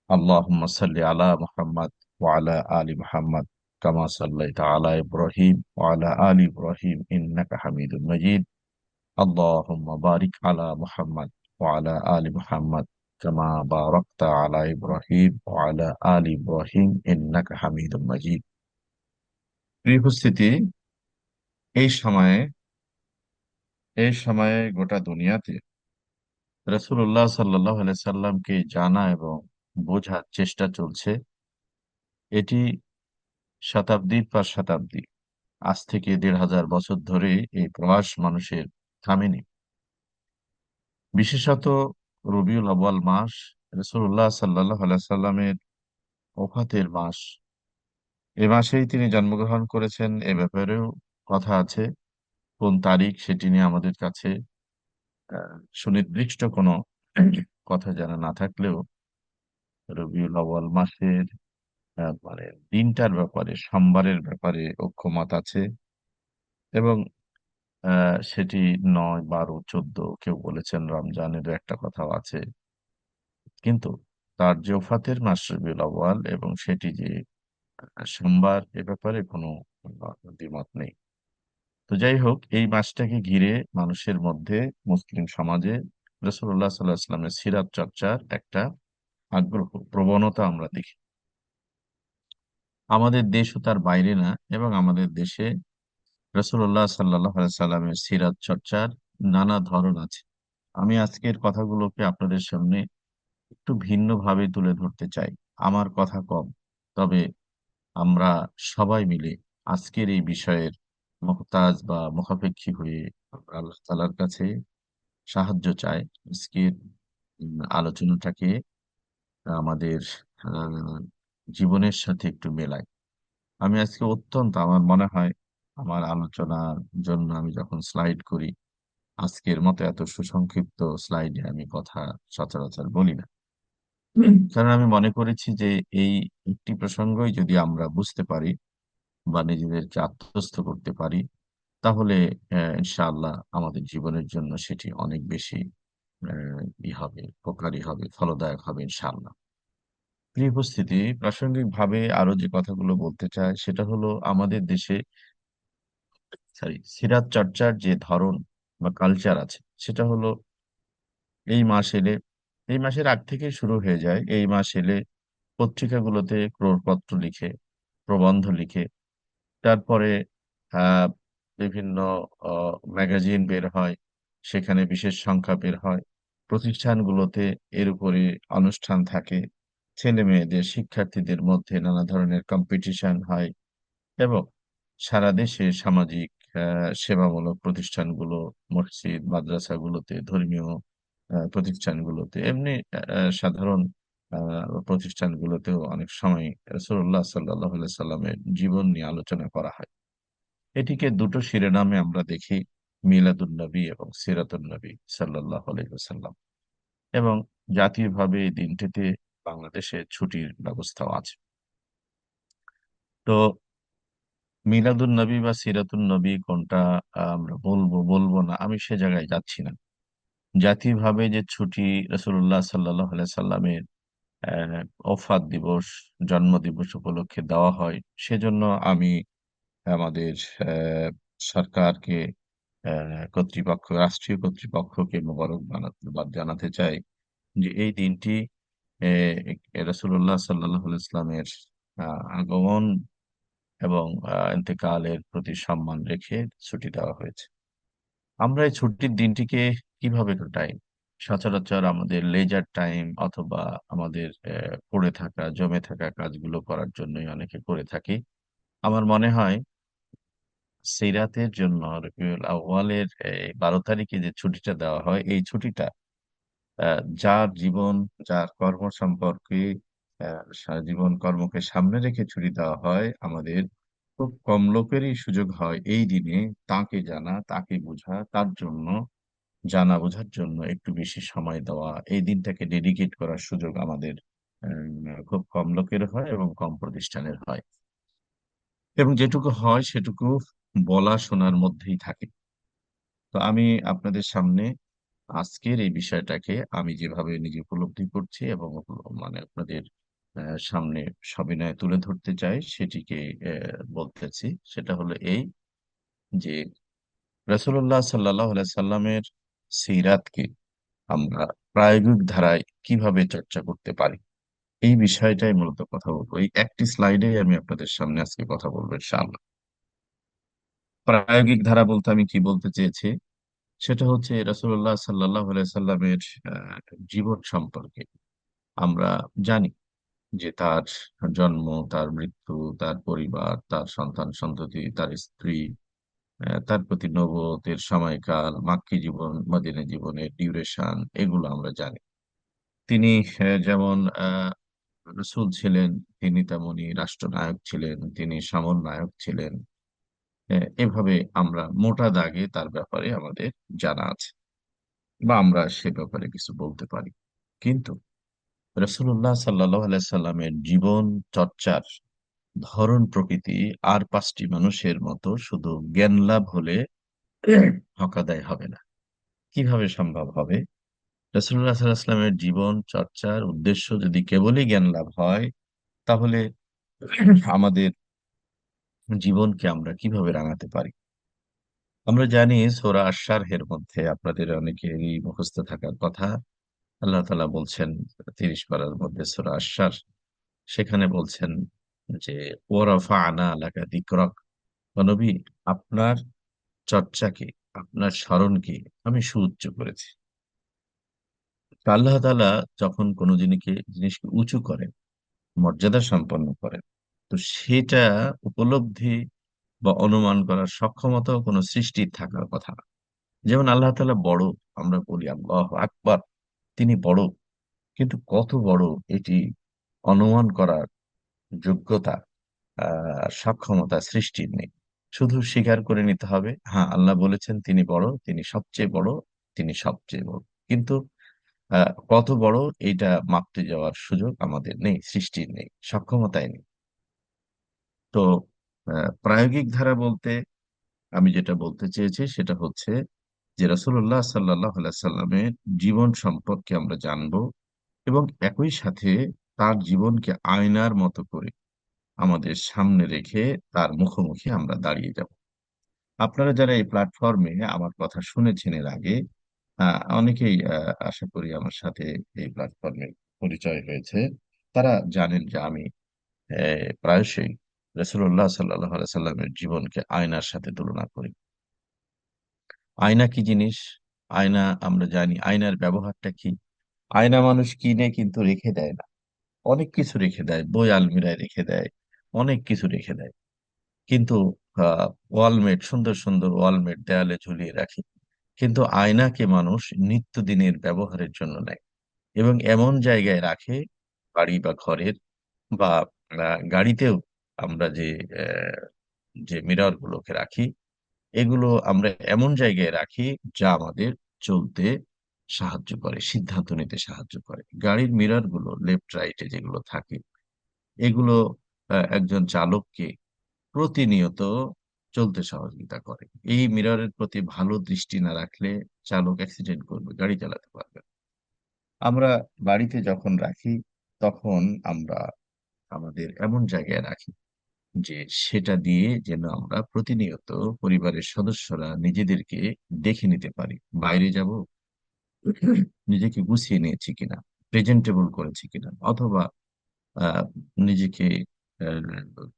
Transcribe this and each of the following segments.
اللهم صل على محمد وعلى آل محمد كما صليت على إبراهيم وعلى آل إبراهيم إنك حميد مجيد. اللهم بارك على محمد وعلى آل محمد كما باركت على إبراهيم وعلى آل إبراهيم إنك حميد مجيد। প্রিয় উপস্থিতি, এই সময়ে এই সময়ে গোটা দুনিয়াতে রাসূলুল্লাহ সাল্লাল্লাহু আলাইহি সাল্লামকে জানা এবং বোঝার চেষ্টা চলছে। এটি শতাব্দীর পর শতাব্দী, আজ থেকে ১,৫০০ ধরে এই প্রয়াস মানুষের থামেনি। বিশেষত রবিউল আউয়াল মাস রাসূলুল্লাহ সাল্লাল্লাহু আলাইহি সাল্লামের ওফাতের মাস। এ মাসেই তিনি জন্মগ্রহণ করেছেন এ ব্যাপারেও কথা আছে। কোন তারিখ সেটি নিয়ে আমাদের কাছে আ সুনির্দিষ্ট কোনো কথা জানা না থাকলেও রবিউল আউয়াল মাসের মানে দিনটার ব্যাপারে, সোমবারের ব্যাপারে ঐক্যমত আছে এবং সেটি ৯, ১২, ১৪, কেউ বলেছেন রমজানেরও একটা কথাও আছে। কিন্তু তার যে ওফাতের মাস রবিউল আউয়াল এবং সেটি যে সোমবার, এ ব্যাপারে কোনো দ্বিমত নেই। তো যাই হোক, এই মাসটাকে ঘিরে মানুষের মধ্যে, মুসলিম সমাজে রাসূলুল্লাহ সাল্লাল্লাহু আলাইহি ওয়াসাল্লামের সিরাত চর্চার একটা আগ্রহ, প্রবণতা আমরা দেখি। আমাদের দেশ ও তার বাইরে না, এবং আমাদের দেশে রাসূলুল্লাহ সাল্লাল্লাহু আলাইহি সাল্লামের সিরাত চর্চার নানা ধরন আছে। আমি আজকের কথাগুলোকে আপনাদের সামনে একটু ভিন্নভাবে তুলে ধরতে চাই। আমার কথা কম, তবে আমরা সবাই মিলে আজকের এই বিষয়ের মুহতাজ বা মুখাপেক্ষী হয়ে আমরা আল্লাহ তাআলার কাছে সাহায্য চাই। আজকের আলোচনাটাকে আমাদের আ জীবনের সাথে একটু মেলাই। আমি আজকে অত্যন্ত, আমার মনে হয় আমার আলোচনার জন্য আমি যখন স্লাইড করি, আজকের মতো এত সুসংক্ষিপ্ত স্লাইডে আমি কথা সচরাচর বলি না। কারণ আমি মনে করেছি যে এই একটি প্রসঙ্গই যদি আমরা বুঝতে পারি বা নিজেদেরকে আত্মস্থ করতে পারি, তাহলে ইনশাআল্লাহ আমাদের জীবনের জন্য সেটি অনেক বেশি অ্যা হবে, উপকারী হবে, ফলদায়ক হবে ইনশাআল্লাহ। প্রিয় উপস্থিতি, প্রাসঙ্গিকভাবে আরো যে কথাগুলো বলতে চাই সেটা হলো আমাদের দেশে সিরাত চর্চার যে ধরন বা কালচার আছে, সেটা হলো এই মাস এলে, এই মাসের আগ থেকেই শুরু হয়ে যায়। এই মাস এলে পত্রিকাগুলোতে ক্রোড়পত্র লিখে, প্রবন্ধ লিখে, তারপরে আ বিভিন্ন অ ম্যাগাজিন বের হয়। সেখানে বিশেষ সংখ্যা বের হয়। প্রতিষ্ঠানগুলোতে এর উপরে অনুষ্ঠান থাকে। ছেলেমেয়েদের, শিক্ষার্থীদের মধ্যে নানা ধরনের কম্পিটিশন হয় এবং সারা দেশে সামাজিক আ সেবামূলক প্রতিষ্ঠানগুলো, মসজিদ, মাদ্রাসাগুলোতে, ধর্মীয় প্রতিষ্ঠানগুলোতে, এমনি সাধারণ আ প্রতিষ্ঠানগুলোতেও অনেক সময় রাসূলুল্লাহ সাল্লাল্লাহু আলাইহি সাল্লামের জীবন নিয়ে আলোচনা করা হয়। এটিকে দুটো শিরোনামে আমরা দেখি, মিলাদুন-নবী এবং সিরাতুন-নবী সাল্লাল্লাহু আলাইহি ওয়াসাল্লাম। এবং জাতীয়ভাবে এই দিনটিতে বাংলাদেশে ছুটির ব্যবস্থাও আছে। তো মিলাদুন-নবী বা সিরাতুন-নবী কোনটা আমরা বলবো না, আমি সে জায়গায় যাচ্ছি না। জাতীয়ভাবে যে ছুটি রাসূলুল্লাহ সাল্লাল্লাহু আলাইহি সাল্লামের ওফাত দিবস, জন্মদিবস উপলক্ষে দেওয়া হয়, সেজন্য আমি আমাদের অ্যা সরকারকে, কর্তৃপক্ষ, রাষ্ট্রীয় কর্তৃপক্ষকে মোবারকবাদ জানাতে চাই যে এই দিনটি রাসূলুল্লাহ সাল্লাল্লাহু আলাইহি ওয়াসাল্লামের আ আগমন এবং ইন্তেকালের প্রতি সম্মান রেখে ছুটি দেওয়া হয়েছে। আমরা এই ছুটির দিনটিকে কিভাবে কাটাই? সচরাচর আমাদের লেজার টাইম অথবা আমাদের পড়ে থাকা, জমে থাকা কাজগুলো করার জন্যই অনেকে করে থাকি। আমার মনে হয় সিরাতের জন্য রবিউল আউয়ালের ১২ তারিখে যে ছুটিটা দেওয়া হয়, এই ছুটিটা আ যার জীবন, যার কর্ম সম্পর্কে জীবন কর্মকে সামনে রেখে ছুটি দেওয়া হয়, আমাদের খুব কম লোকেরই সুযোগ হয় এই দিনে তাকে জানা, তাকে বোঝা, তার জন্য জানা বোঝার জন্য একটু বেশি সময় দেওয়া, এই দিনটাকে ডেডিকেট করার সুযোগ আমাদের খুব কম লোকের হয় এবং কম প্রতিষ্ঠানের হয়। এবং যেটুকু হয় সেটুকু বলা শোনার মধ্যেই থাকে। তো আমি আপনাদের সামনে আজকের এই বিষয়টাকে আমি যেভাবে নিজে উপলব্ধি করছি এবং মানে আপনাদের সামনে সবিনয়ে তুলে ধরতে চাই সেটিকে বলতেছি। সেটা হলো এই যে রাসূলুল্লাহ সাল্লাল্লাহু আলাইহি সাল্লামের সিরাতকে আমরা প্রায়োগিক ধারায় কিভাবে চর্চা করতে পারি, এই বিষয়টাই মূলত কথা বলবো। এই একটি স্লাইডে আমি আপনাদের সামনে আজকে কথা বলবো ইনশাআল্লাহ। প্রায়োগিক ধারা বলতে আমি কি বলতে চেয়েছি, সেটা হচ্ছে রাসূলুল্লাহ সাল্লাল্লাহু আলাইহি সাল্লামের জীবন সম্পর্কে আমরা জানি যে তার জন্ম, তার মৃত্যু, তার পরিবার, তার সন্তান সন্ততি, তার স্ত্রী, তার প্রতি নবুওতের সময়কাল, মাক্কী জীবন, মদিনা জীবনের ডিউরেশন, এগুলো আমরা জানি। তিনি যেমন রসূল ছিলেন, তিনি তেমনি রাষ্ট্রনায়ক ছিলেন, তিনি সমন্বয়ক ছিলেন। এভাবে আমরা মোটা দাগে তার ব্যাপারে আমাদের জানা আছে বা আমরা সে ব্যাপারে কিছু বলতে পারি। কিন্তু রসুল্লাহ সাল্লাহ সাল্লামের জীবন চর্চার ধরন প্রকৃতি আর পাঁচটি মানুষের মতো শুধু জ্ঞান লাভ হলে হকাদায় হবে না। কিভাবে সম্ভব হবে? রসুল্লাহ সাল্লাহ সাল্লামের জীবন চর্চার উদ্দেশ্য যদি কেবলই জ্ঞান লাভ হয়, তাহলে আমাদের জীবনকে আমরা কিভাবে রাঙাতে পারি? আমরা জানি সূরা আশ-শারহের মধ্যে আপনাদের অনেকেরই মুখস্থ থাকার কথা। আল্লাহ তাআলা বলছেন ৩০ পারার মধ্যে সূরা আশ-শার, সেখানে বলছেন যে ওয়ারাফা'না লাকা যিকরাক, ও নবী, আপনার চর্চাকে, আপনার স্মরণকে আমি সুউচ্চ করেছি। তো আল্লাহ তাআলা যখন কোনো জিনিসকে উঁচু করেন, মর্যাদা সম্পন্ন করেন, তো সেটা উপলব্ধি বা অনুমান করার সক্ষমতাও কোনো সৃষ্টির থাকার কথা না। যেমন আল্লাহ তাআলা বড়, আমরা বলি আল্লাহু আকবার, তিনি বড়, কিন্তু কত বড় এটি অনুমান করার যোগ্যতা, সক্ষমতা সৃষ্টির নেই। শুধু স্বীকার করে নিতে হবে, হ্যাঁ আল্লাহ বলেছেন তিনি বড়, তিনি সবচেয়ে বড়, তিনি সবচেয়ে বড়। কিন্তু কত বড় এইটা মাপতে যাওয়ার সুযোগ আমাদের নেই, সৃষ্টির নেই, সক্ষমতায় নেই। তো প্রায়োগিক ধারা বলতে আমি যেটা বলতে চেয়েছি সেটা হচ্ছে যে রাসূলুল্লাহ সাল্লাল্লাহু আলাইহি সাল্লামের জীবন সম্পর্কে আমরা জানবো এবং একই সাথে তার জীবনকে আয়নার মতো করে আমাদের সামনে রেখে তার মুখোমুখি আমরা দাঁড়িয়ে যাব। আপনারা যারা এই প্ল্যাটফর্মে আমার কথা শুনেছেন এর আগে, অনেকেই আশা করি আমার সাথে এই প্ল্যাটফর্মে পরিচয় হয়েছে, তারা জানেন যে আমি প্রায়শই রাসূলুল্লাহ সাল্লাল্লাহু আলাইহি সাল্লামের জীবনকে আয়নার সাথে তুলনা করি। আয়না কি জিনিস? আয়না আমরা জানি, আয়নার ব্যবহারটা কি? আয়না মানুষ কিনে কিন্তু রেখে দেয় না। অনেক কিছু রেখে দেয়, বই আলমিরায় রেখে দেয়, অনেক কিছু রেখে দেয়। কিন্তু ওয়ালমেট, সুন্দর সুন্দর ওয়ালমেট দেয়ালে ঝুলিয়ে রাখে। কিন্তু আয়নাকে মানুষ নিত্যদিনের ব্যবহারের জন্য নেয় এবং এমন জায়গায় রাখে, বাড়ি বা ঘরের বা গাড়িতেও আমরা যে মিরর গুলোকে রাখি, এগুলো আমরা এমন জায়গায় রাখি যা আমাদের চলতে সাহায্য করে, সিদ্ধান্ত নিতে সাহায্য করে। গাড়ির মিরর গুলো লেফট রাইটে যেগুলো থাকে, এগুলো একজন চালককে প্রতিনিয়ত চলতে সহযোগিতা করে। এই মিররের প্রতি ভালো দৃষ্টি না রাখলে চালক অ্যাক্সিডেন্ট করবে, গাড়ি চালাতে পারবে না। আমরা বাড়িতে যখন রাখি, তখন আমরা আমাদের এমন জায়গায় রাখি যে সেটা দিয়ে যেন আমরা প্রতিনিয়ত পরিবারের সদস্যরা নিজেদেরকে দেখে নিতে পারি। বাইরে যাব, নিজেকে গুছিয়ে নিয়েছি কিনা, প্রেজেন্টেবল করেছি কিনা, অথবা আহ, নিজেকে আহ,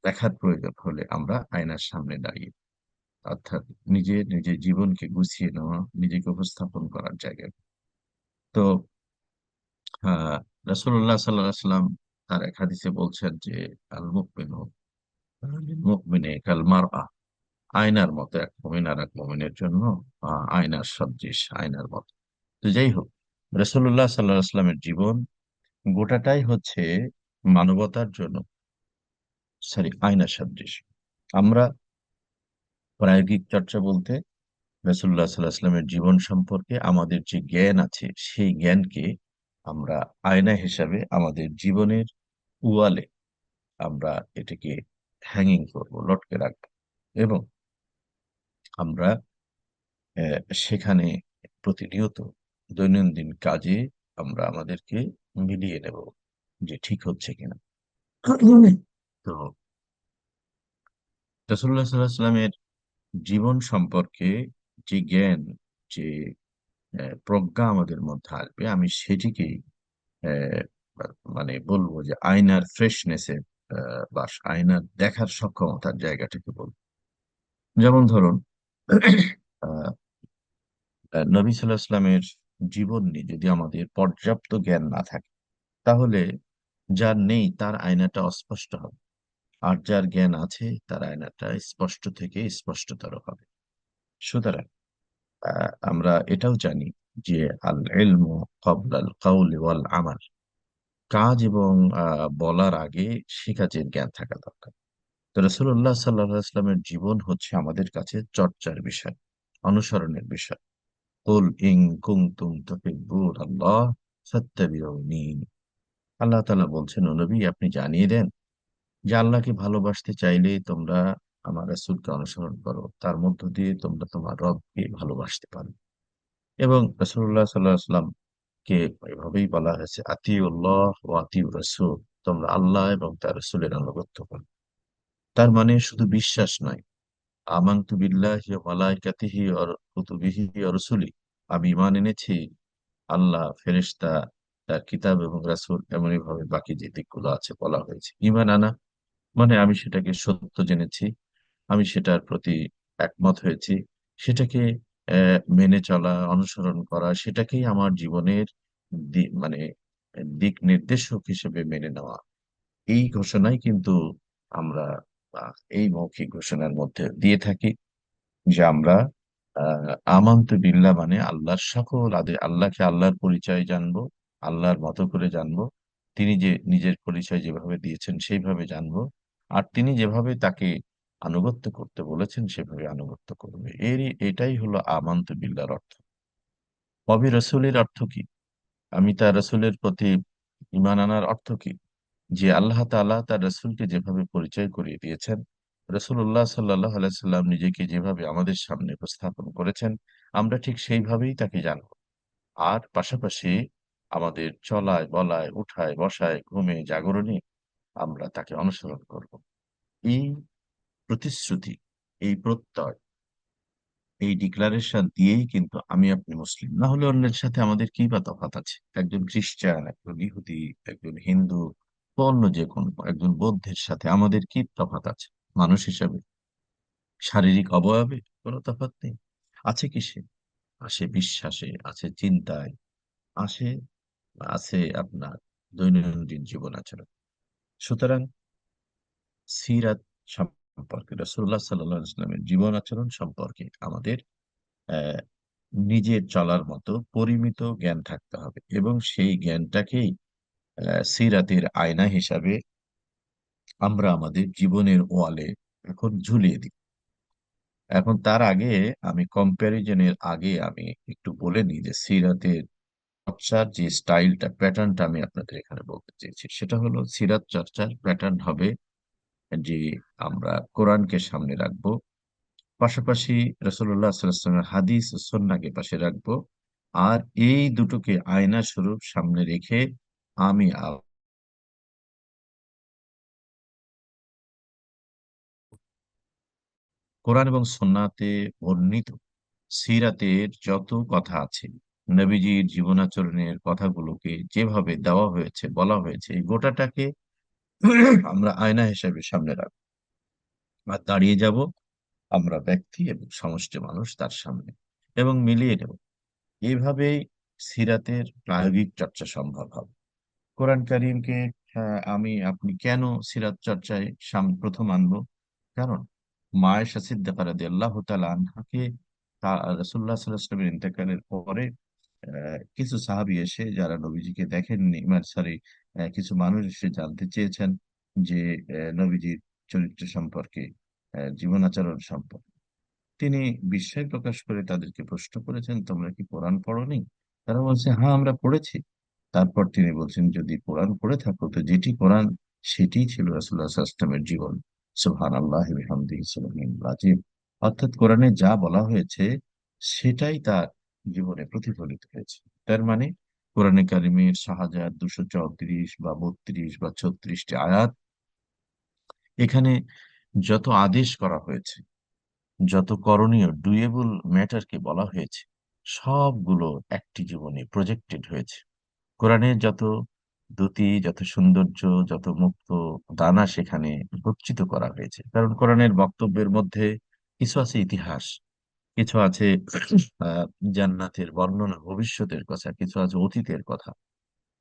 দেখার প্রয়োজন হলে আমরা আয়নার সামনে দাঁড়িয়ে, অর্থাৎ নিজের জীবনকে গুছিয়ে নেওয়া, নিজেকে উপস্থাপন করার জায়গায়। তো আহ রাসূলুল্লাহ সাল্লাল্লাহু আলাইহি ওয়াসাল্লাম তার এক হাদিসে বলছেন যে আল মুমিনু লিল মুমিনি কাল মারআ, আয়নার মতো, এক মুমিন আর এক মুমিনের জন্য আয়নার সদৃশ, আয়নার মতো। তো যাই হোক, রাসূলুল্লাহ সাল্লাল্লাহু আলাইহি ওয়াসাল্লামের জীবন গোটাটাই হচ্ছে মানবতার জন্য, সরি, আয়না সদৃশ। আমরা প্রায়োগিক চর্চা বলতে রাসূলুল্লাহ সাল্লাল্লাহু আলাইহি ওয়াসাল্লামের জীবন সম্পর্কে আমাদের যে জ্ঞান আছে, সেই জ্ঞানকে আমরা আয়না হিসাবে আমাদের জীবনের ওয়ালে আমরা এটাকে হ্যাঙ্গিং করব, লটকে রাখবো এবং আমরা সেখানে প্রতিনিয়ত দৈনন্দিন কাজে আমরা আমাদেরকে মিলিয়ে নেব যে ঠিক হচ্ছে কিনা। তো রাসূলুল্লাহ সাল্লাল্লাহু আলাইহি সাল্লামের জীবন সম্পর্কে যে জ্ঞান, যে প্রজ্ঞা আমাদের মধ্যে আসবে, আমি সেটিকেই আহ, মানে বলবো যে আয়নার ফ্রেশনেসের বা আয়নার দেখার সক্ষমতার জায়গাটাকে বলবো। যেমন ধরুন, আহ, নবী সাল্লাল্লাহু আলাইহি সাল্লামের জীবন নিয়ে যদি আমাদের পর্যাপ্ত জ্ঞান না থাকে, তাহলে যার নেই তার আয়নাটা অস্পষ্ট হবে, আর যার জ্ঞান আছে তার আয়নাটা স্পষ্ট থেকে স্পষ্টতর হবে। সুতরাং আমরা এটাও জানি যে আল ইলমু ক্বাবলাল কাউলি ওয়াল আমাল, কাজ এবং বলার আগে সে কাজের জ্ঞান থাকা দরকার। তো রাসূলুল্লাহ সাল্লাল্লাহু আলাইহি ওয়াসাল্লামের জীবন হচ্ছে আমাদের কাছে চর্চার বিষয়, অনুসরণের বিষয়। কুল ইন কুনতুম তুহিব্বুনাল্লাহ ফাত্তাবিউনি। আল্লাহ তাআলা বলছেন, ও নবী আপনি জানিয়ে দেন যে আল্লাহকে ভালোবাসতে চাইলে তোমরা আমার রাসূলকে অনুসরণ করো, তার মধ্য দিয়ে তোমরা তোমার রবকে ভালোবাসতে পারো। এবং রাসূলুল্লাহ সাল্লাল্লাহু আলাইহি ওয়াসাল্লাম কে এভাবেই বলা হয়েছে, আতিউল্লাহ ওয়া আতিউর রাসূল, তোমরা আল্লাহ এবং তার রাসূলের আনুগত্য করো। তার মানে শুধু বিশ্বাস নয়, আমানতু বিল্লাহি ওয়া মালাইকাতিহি ওয়া কুতুবিহি ওয়া রুসুলি, আমি ঈমান এনেছি আল্লাহ, ফেরেশতা, তার কিতাব এবং রাসূল, এমনই ভাবে বাকি যে দিকগুলো আছে বলা হয়েছে। ঈমান আনা মানে আমি সেটাকে সত্য জেনেছি, আমি সেটার প্রতি একমত হয়েছি, সেটাকে মেনে চলা, অনুসরণ করা, সেটাকেই আমার জীবনের মানে দিক নির্দেশক হিসেবে মেনে নেওয়া। এই ঘোষণাই কিন্তু আমরা এই মৌখিক ঘোষণার মধ্যে দিয়ে থাকি যে আমরা আমানতু বিল্লাহ মানে আল্লাহর সকল আল্লাহকে, আল্লাহর পরিচয় জানবো, আল্লাহর মতো করে জানবো। তিনি যে নিজের পরিচয় যেভাবে দিয়েছেন সেইভাবে জানবো, আর তিনি যেভাবে তাকে আনুগত্য করতে বলেছেন সেভাবে আনুগত্য করবে। এটাই হলো আমানতু বিল্লাহর অর্থ। কবি রসুলের অর্থ কি? আমি তার রসুলের প্রতি ঈমান আনার অর্থ কি? যে আল্লাহ তাআলা তার রসুলকে যেভাবে পরিচয় করিয়ে দিয়েছেন, রসুল্লাহ সাল্লাহ আলাইসাল্লাম নিজেকে যেভাবে আমাদের সামনে উপস্থাপন করেছেন, আমরা ঠিক সেইভাবেই তাকে জানব। আর পাশাপাশি আমাদের চলায় বলায়, উঠায় বসায়, ঘুমে জাগরণে আমরা তাকে অনুসরণ করব। এই প্রতিশ্রুতি, এই প্রত্যয়, এই ডিক্লারেশন দিয়েই কিন্তু আমি আপনি মুসলিম। না হলে অন্যের সাথে আমাদের কি বা তফাৎ আছে? একজন খ্রিস্টান, একজন ইহুদি, একজন হিন্দু বা অন্য যে কোনো একজন বৌদ্ধের সাথে আমাদের কি তফাৎ আছে? মানুষ হিসাবে, শারীরিক অবয়বে কোনো তফাৎ নেই। আছে কিসে? আছে বিশ্বাসে, আছে চিন্তায়, আছে আছে আপনার দৈনন্দিন জীবন আচরণ। সুতরাং সিরাত সম্পর্কে, রাসূলুল্লাহ সাল্লাল্লাহু আলাইহি ওয়াসাল্লামের জীবন আচরণ সম্পর্কে আমাদের আহ, নিজের চলার মতো পরিমিত জ্ঞান থাকতে হবে, এবং সেই জ্ঞানটাকেই সিরাতের আয়না হিসাবে আমরা আমাদের জীবনের ওয়ালে এখন ঝুলিয়ে দিই। এখন তার আগে আমি কম্প্যারিজনের আগে আমি একটু বলে নিই যে সিরাতের চর্চার যে স্টাইলটা, প্যাটার্নটা আমি আপনাদের এখানে বলতে চেয়েছি, সেটা হলো সিরাত চর্চার প্যাটার্ন হবে যে আমরা কোরআনকে সামনে রাখবো, পাশাপাশি রাসূলুল্লাহ সাল্লাল্লাহু আলাইহি ওয়াসাল্লামের হাদিস ও সুন্নাহকে পাশে রাখবো, আর এই দুটোকে আয়না স্বরূপ সামনে রেখে আমি কোরআন এবং সুন্নাতে বর্ণিত সিরাতের যত কথা আছে, নবীজির জীবনাচরণের কথাগুলোকে যেভাবে দেওয়া হয়েছে, বলা হয়েছে, এই গোটাটাকে আমরা আয়না হিসেবে সামনে রাখবো, আর দাঁড়িয়ে যাব আমরা ব্যক্তি এবং সমষ্টি মানুষ তার সামনে, এবং মিলিয়ে নেব। এইভাবেই সিরাতের প্রায়োগিক চর্চা সম্ভব হবে। কোরআন কারীমকে আমি আপনি কেন সিরাত চর্চায় প্রথম আনবো? কারণ মা আয়েশা সিদ্দিকা রাদিয়াল্লাহু তাআলা আনহাকে রাসূলুল্লাহ সাল্লাল্লাহু আলাইহি ওয়াসাল্লামের ইন্তেকালের পরে কিছু সাহাবী এসে, যারা নবীজিকে দেখেননি, মানে সরি, কিছু মানুষ এসে জানতে চেয়েছেন যে নবীজির চরিত্র সম্পর্কে, জীবন আচরণ সম্পর্কে। তিনি বিস্ময় প্রকাশ করে তাদেরকে প্রশ্ন করেছেন, তোমরা কি কোরআন পড়োনি? তারা বলছে, হ্যাঁ আমরা পড়েছি। তারপর তিনি বলছেন, যদি কোরআন পড়ে থাকো তো যেটি কোরআন সেটিই ছিল রাসূলুল্লাহ সাল্লাল্লাহু আলাইহি ওয়াসাল্লামের জীবন। সুবহানাল্লাহি ওয়া বিহামদিহি সুবহানাল্লাহিল আযীম। অর্থাৎ কোরআনে যা বলা হয়েছে সেটাই তার জীবনে প্রতিফলিত হয়েছে। তার মানে কোরআনে কারিমের 6234 বা 32 বা 36টি আয়াত, এখানে যত আদেশ করা হয়েছে, যত করণীয় ডুয়েবল ম্যাটারকে বলা হয়েছে, সবগুলো একটি জীবনে প্রজেক্টেড হয়েছে। কোরআনের যত দ্যুতি, যত সৌন্দর্য, যত মুক্ত দানা সেখানে গচ্ছিত করা হয়েছে। কারণ কোরআনের বক্তব্যের মধ্যে কিছু আছে ইতিহাস, কিছু আছে আহ জান্নাতের বর্ণনা, ভবিষ্যতের কথা, কিছু আছে অতীতের কথা,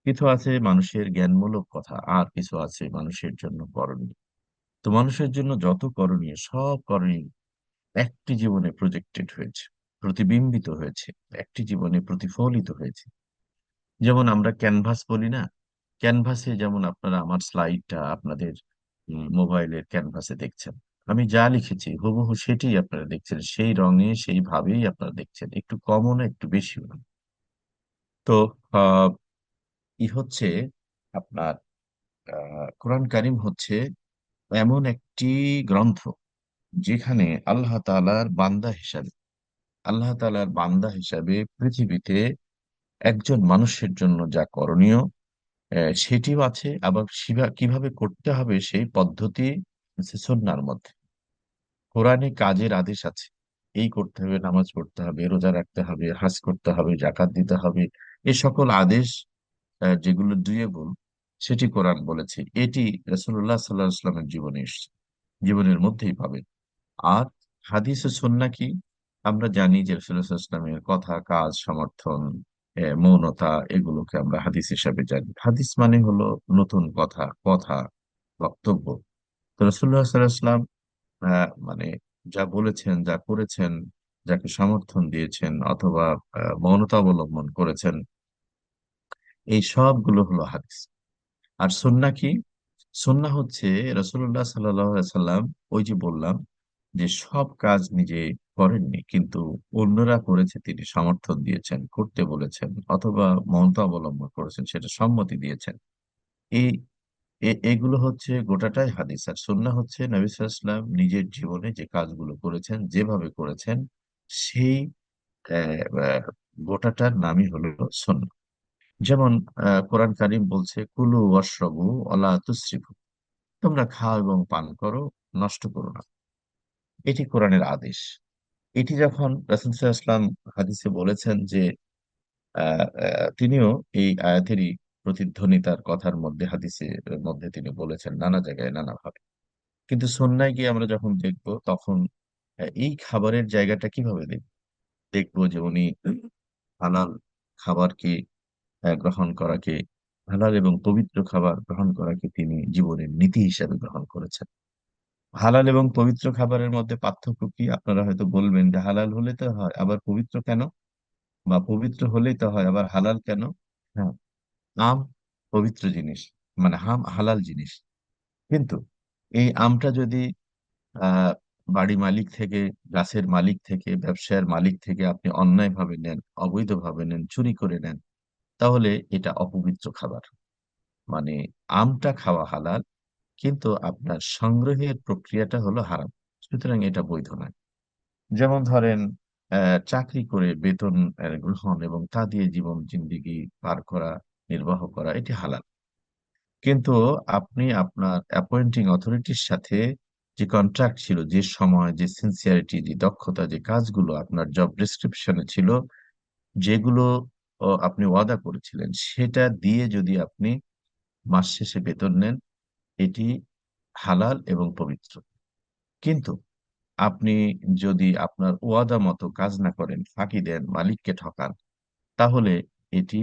কিছু আছে মানুষের জ্ঞানমূলক কথা, আর কিছু আছে মানুষের জন্য করণীয়। তো মানুষের জন্য যত করণীয়, সব করণীয় একটি জীবনে প্রজেক্টেড হয়েছে, প্রতিবিম্বিত হয়েছে, একটি জীবনে প্রতিফলিত হয়েছে। যেমন আমরা ক্যানভাস বলি না, ক্যানভাসে যেমন আপনারা আমার স্লাইডটা আপনাদের মোবাইলের ক্যানভাসে দেখছেন, আমি যা লিখেছি হুবহু সেটাই আপনারা দেখছেন, সেই রঙে সেই ভাবেই আপনারা দেখছেন, একটু কমও না একটু বেশিও না। তো আহ হচ্ছে আপনার কোরআন কারিম হচ্ছে এমন একটি গ্রন্থ যেখানে আল্লাহ তাআলার বান্দা হিসাবে, আল্লাহ তাআলার বান্দা হিসাবে পৃথিবীতে একজন মানুষের জন্য যা করণীয় সেটিও আছে, আবার কিভাবে করতে হবে সেই পদ্ধতি আছে সুন্নাহর মধ্যে। কোরআনে কাজের আদেশ আছে, এই করতে হবে, নামাজ পড়তে হবে, রোজা রাখতে হবে, হাজ করতে হবে, জাকাত দিতে হবে। এই সকল আদেশ যেগুলো ডুয়েবল, সেটি কোরআন বলেছে, এটি রাসূলুল্লাহ সাল্লাল্লাহু আলাইহি ওয়াসাল্লামের জীবনে এসেছে, জীবনের মধ্যেই পাবেন। আর হাদিস ও সুন্নাহ কি? আমরা জানি যে রাসূলুল্লাহ সাল্লাল্লাহু আলাইহি ওয়াসাল্লামের কথা, কাজ, সমর্থন, মৌনতা, এগুলোকে আমরা হাদিস হিসাবে জানি। হাদিস মানে হলো নতুন কথা, কথা, বক্তব্য। তো রাসূলুল্লাহ সাল্লাল্লাহু আলাইহি ওয়াসাল্লাম মানে যা বলেছেন, যা করেছেন, যাকে সমর্থন দিয়েছেন অথবা মৌনতা অবলম্বন করেছেন, এই সবগুলো হলো হাদিস। আর সুন্নাহ কি? সুন্নাহ হচ্ছে রাসূলুল্লাহ সাল্লাল্লাহু আলাইহি সাল্লাম, ওই যে বললাম যে সব কাজ নিজে করেননি, কিন্তু অন্যরা করেছে, তিনি সমর্থন দিয়েছেন, করতে বলেছেন, অথবা মৌনতা অবলম্বন করেছেন, সেটা সম্মতি দিয়েছেন। এই এগুলো হচ্ছে গোটাটাই হাদিস। আর সুন্নাহ হচ্ছে নবী সাল্লাল্লাহু আলাইহি সাল্লাম নিজের জীবনে যে কাজগুলো করেছেন, যেভাবে করেছেন, সেই আহ, আহ, গোটাটার নামই হলো সুন্নাহ। যেমন কোরআন কারিম বলছে, কুলু ওয়াশরাবু ওয়ালা তুসরিফু, তোমরা খাও এবং পান করো, নষ্ট করো না। এটি কোরআনের আদেশ। এটি যখন রাসূল সাল্লাল্লাহু আলাইহি ওয়াসাল্লাম হাদিসে বলেছেন যে তিনিও এই আয়াতেরই প্রতিধ্বনিতার কথার মধ্যে, হাদিসের মধ্যে তিনি বলেছেন নানা জায়গায় নানা ভাবে। কিন্তু সুন্নায় গিয়ে আমরা যখন দেখব, তখন এই খাবারের জায়গাটা কিভাবে দেখবো যে উনি হালাল খাবারকে গ্রহণ করাকে, হালাল এবং পবিত্র খাবার গ্রহণ করাকে তিনি জীবনের নীতি হিসাবে গ্রহণ করেছেন। হালাল এবং পবিত্র খাবারের মধ্যে পার্থক্য কি? আপনারা হয়তো বলবেন যে হালাল হলে তো হয়, আবার পবিত্র কেন? বা পবিত্র হলেই তো হয়, আবার হালাল কেন? হ্যাঁ, আম পবিত্র জিনিস, মানে হাম হালাল জিনিস। কিন্তু এই আমটা যদি আহ বাড়ি মালিক থেকে, গাছের মালিক থেকে, ব্যবসায়ের মালিক থেকে আপনি অন্যায়ভাবে নেন, অবৈধভাবে নেন, চুরি করে নেন, তাহলে এটা অপবিত্র খাবার। মানে আমটা খাওয়া হালাল, কিন্তু আপনার সংগ্রহের প্রক্রিয়াটা হলো হারাম, সুতরাং এটা বৈধ নয়। যেমন ধরেন চাকরি করে বেতন গ্রহণ এবং তা দিয়ে জীবন জিন্দেগি পার করা, নির্বাহ করা, এটি হালাল। কিন্তু আপনি আপনার অ্যাপয়েন্টিং অথরিটির সাথে যে কন্ট্রাক্ট ছিল, যে সময়, যে সিনসিয়ারিটি, যে দক্ষতা, যে কাজগুলো আপনার জব ডেসক্রিপশনে ছিল, যেগুলো আপনি ওয়াদা করেছিলেন, সেটা দিয়ে যদি আপনি মাস শেষে বেতন নেন, এটি হালাল এবং পবিত্র। কিন্তু আপনি যদি আপনার ওয়াদা মতো কাজ না করেন, ফাঁকি দেন, মালিককে ঠকান, তাহলে এটি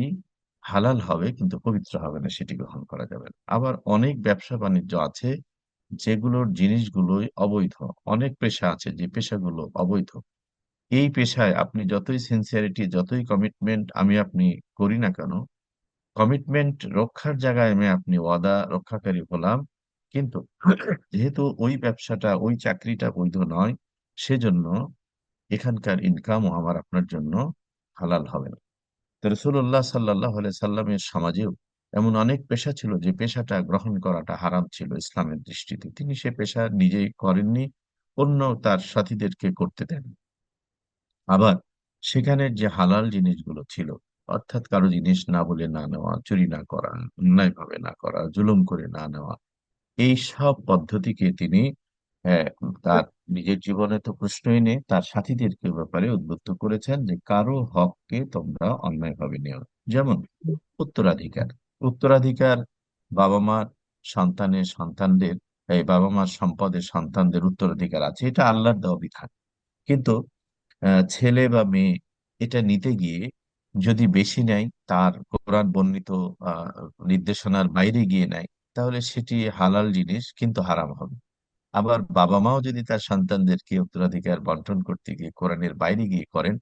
হালাল হবে কিন্তু পবিত্র হবে না, সেটি গ্রহণ করা যাবে না। আবার অনেক ব্যবসা বাণিজ্য আছে যেগুলোর জিনিসগুলোই অবৈধ। অনেক পেশা আছে যে পেশাগুলো অবৈধ। এই পেশায় আপনি যতই সিনসিয়ারিটি, যতই কমিটমেন্ট আমি আপনি করি না কেন, কমিটমেন্ট রক্ষার জায়গায় আমি আপনি ওয়াদা রক্ষাকারী হলাম, কিন্তু যেহেতু ওই ব্যবসাটা, ওই চাকরিটা বৈধ নয়, সেজন্য এখানকার ইনকামও আমার আপনার জন্য হালাল হবে না। তো রাসূলুল্লাহ সাল্লাল্লাহু আলাইহি সাল্লামের সমাজেও এমন অনেক পেশা ছিল যে পেশাটা গ্রহণ করাটা হারাম ছিল ইসলামের দৃষ্টিতে, তিনি সে পেশা নিজেই করেননি, অন্য তার সাথীদেরকে করতে দেন। আবার সেখানের যে হালাল জিনিসগুলো ছিল, অর্থাৎ কারো জিনিস না বলে না নেওয়া, চুরি না করা, অন্যায় ভাবে না করা, জুলুম করে না নেওয়া, এই সব পদ্ধতিকে তিনি আহ, তার নিজের জীবনে তো প্রশ্নই নেই, তার সাথীদেরকে ব্যাপারে উদ্বুদ্ধ করেছেন যে কারো হককে তোমরা অন্যায়ভাবে নিও না। যেমন উত্তরাধিকার। উত্তরাধিকার, বাবা মার সন্তানের সন্তানদের, এই বাবা মার সম্পদের সন্তানদের উত্তরাধিকার আছে, এটা আল্লাহর দেওয়া বিধান। কিন্তু ছেলে বা মেয়ে এটা নিতে গিয়ে যদি বেশি নেয়, তার কোরআন বর্ণিত আহ, নির্দেশনার বাইরে গিয়ে নেয়, তাহলে সেটি হালাল জিনিস কিন্তু হারাম হবে। আবার বাবা মাও যদি তার সন্তানদেরকে উত্তরাধিকার বন্টন করতে গিয়ে কোরআনের বাইরে গিয়ে করেন,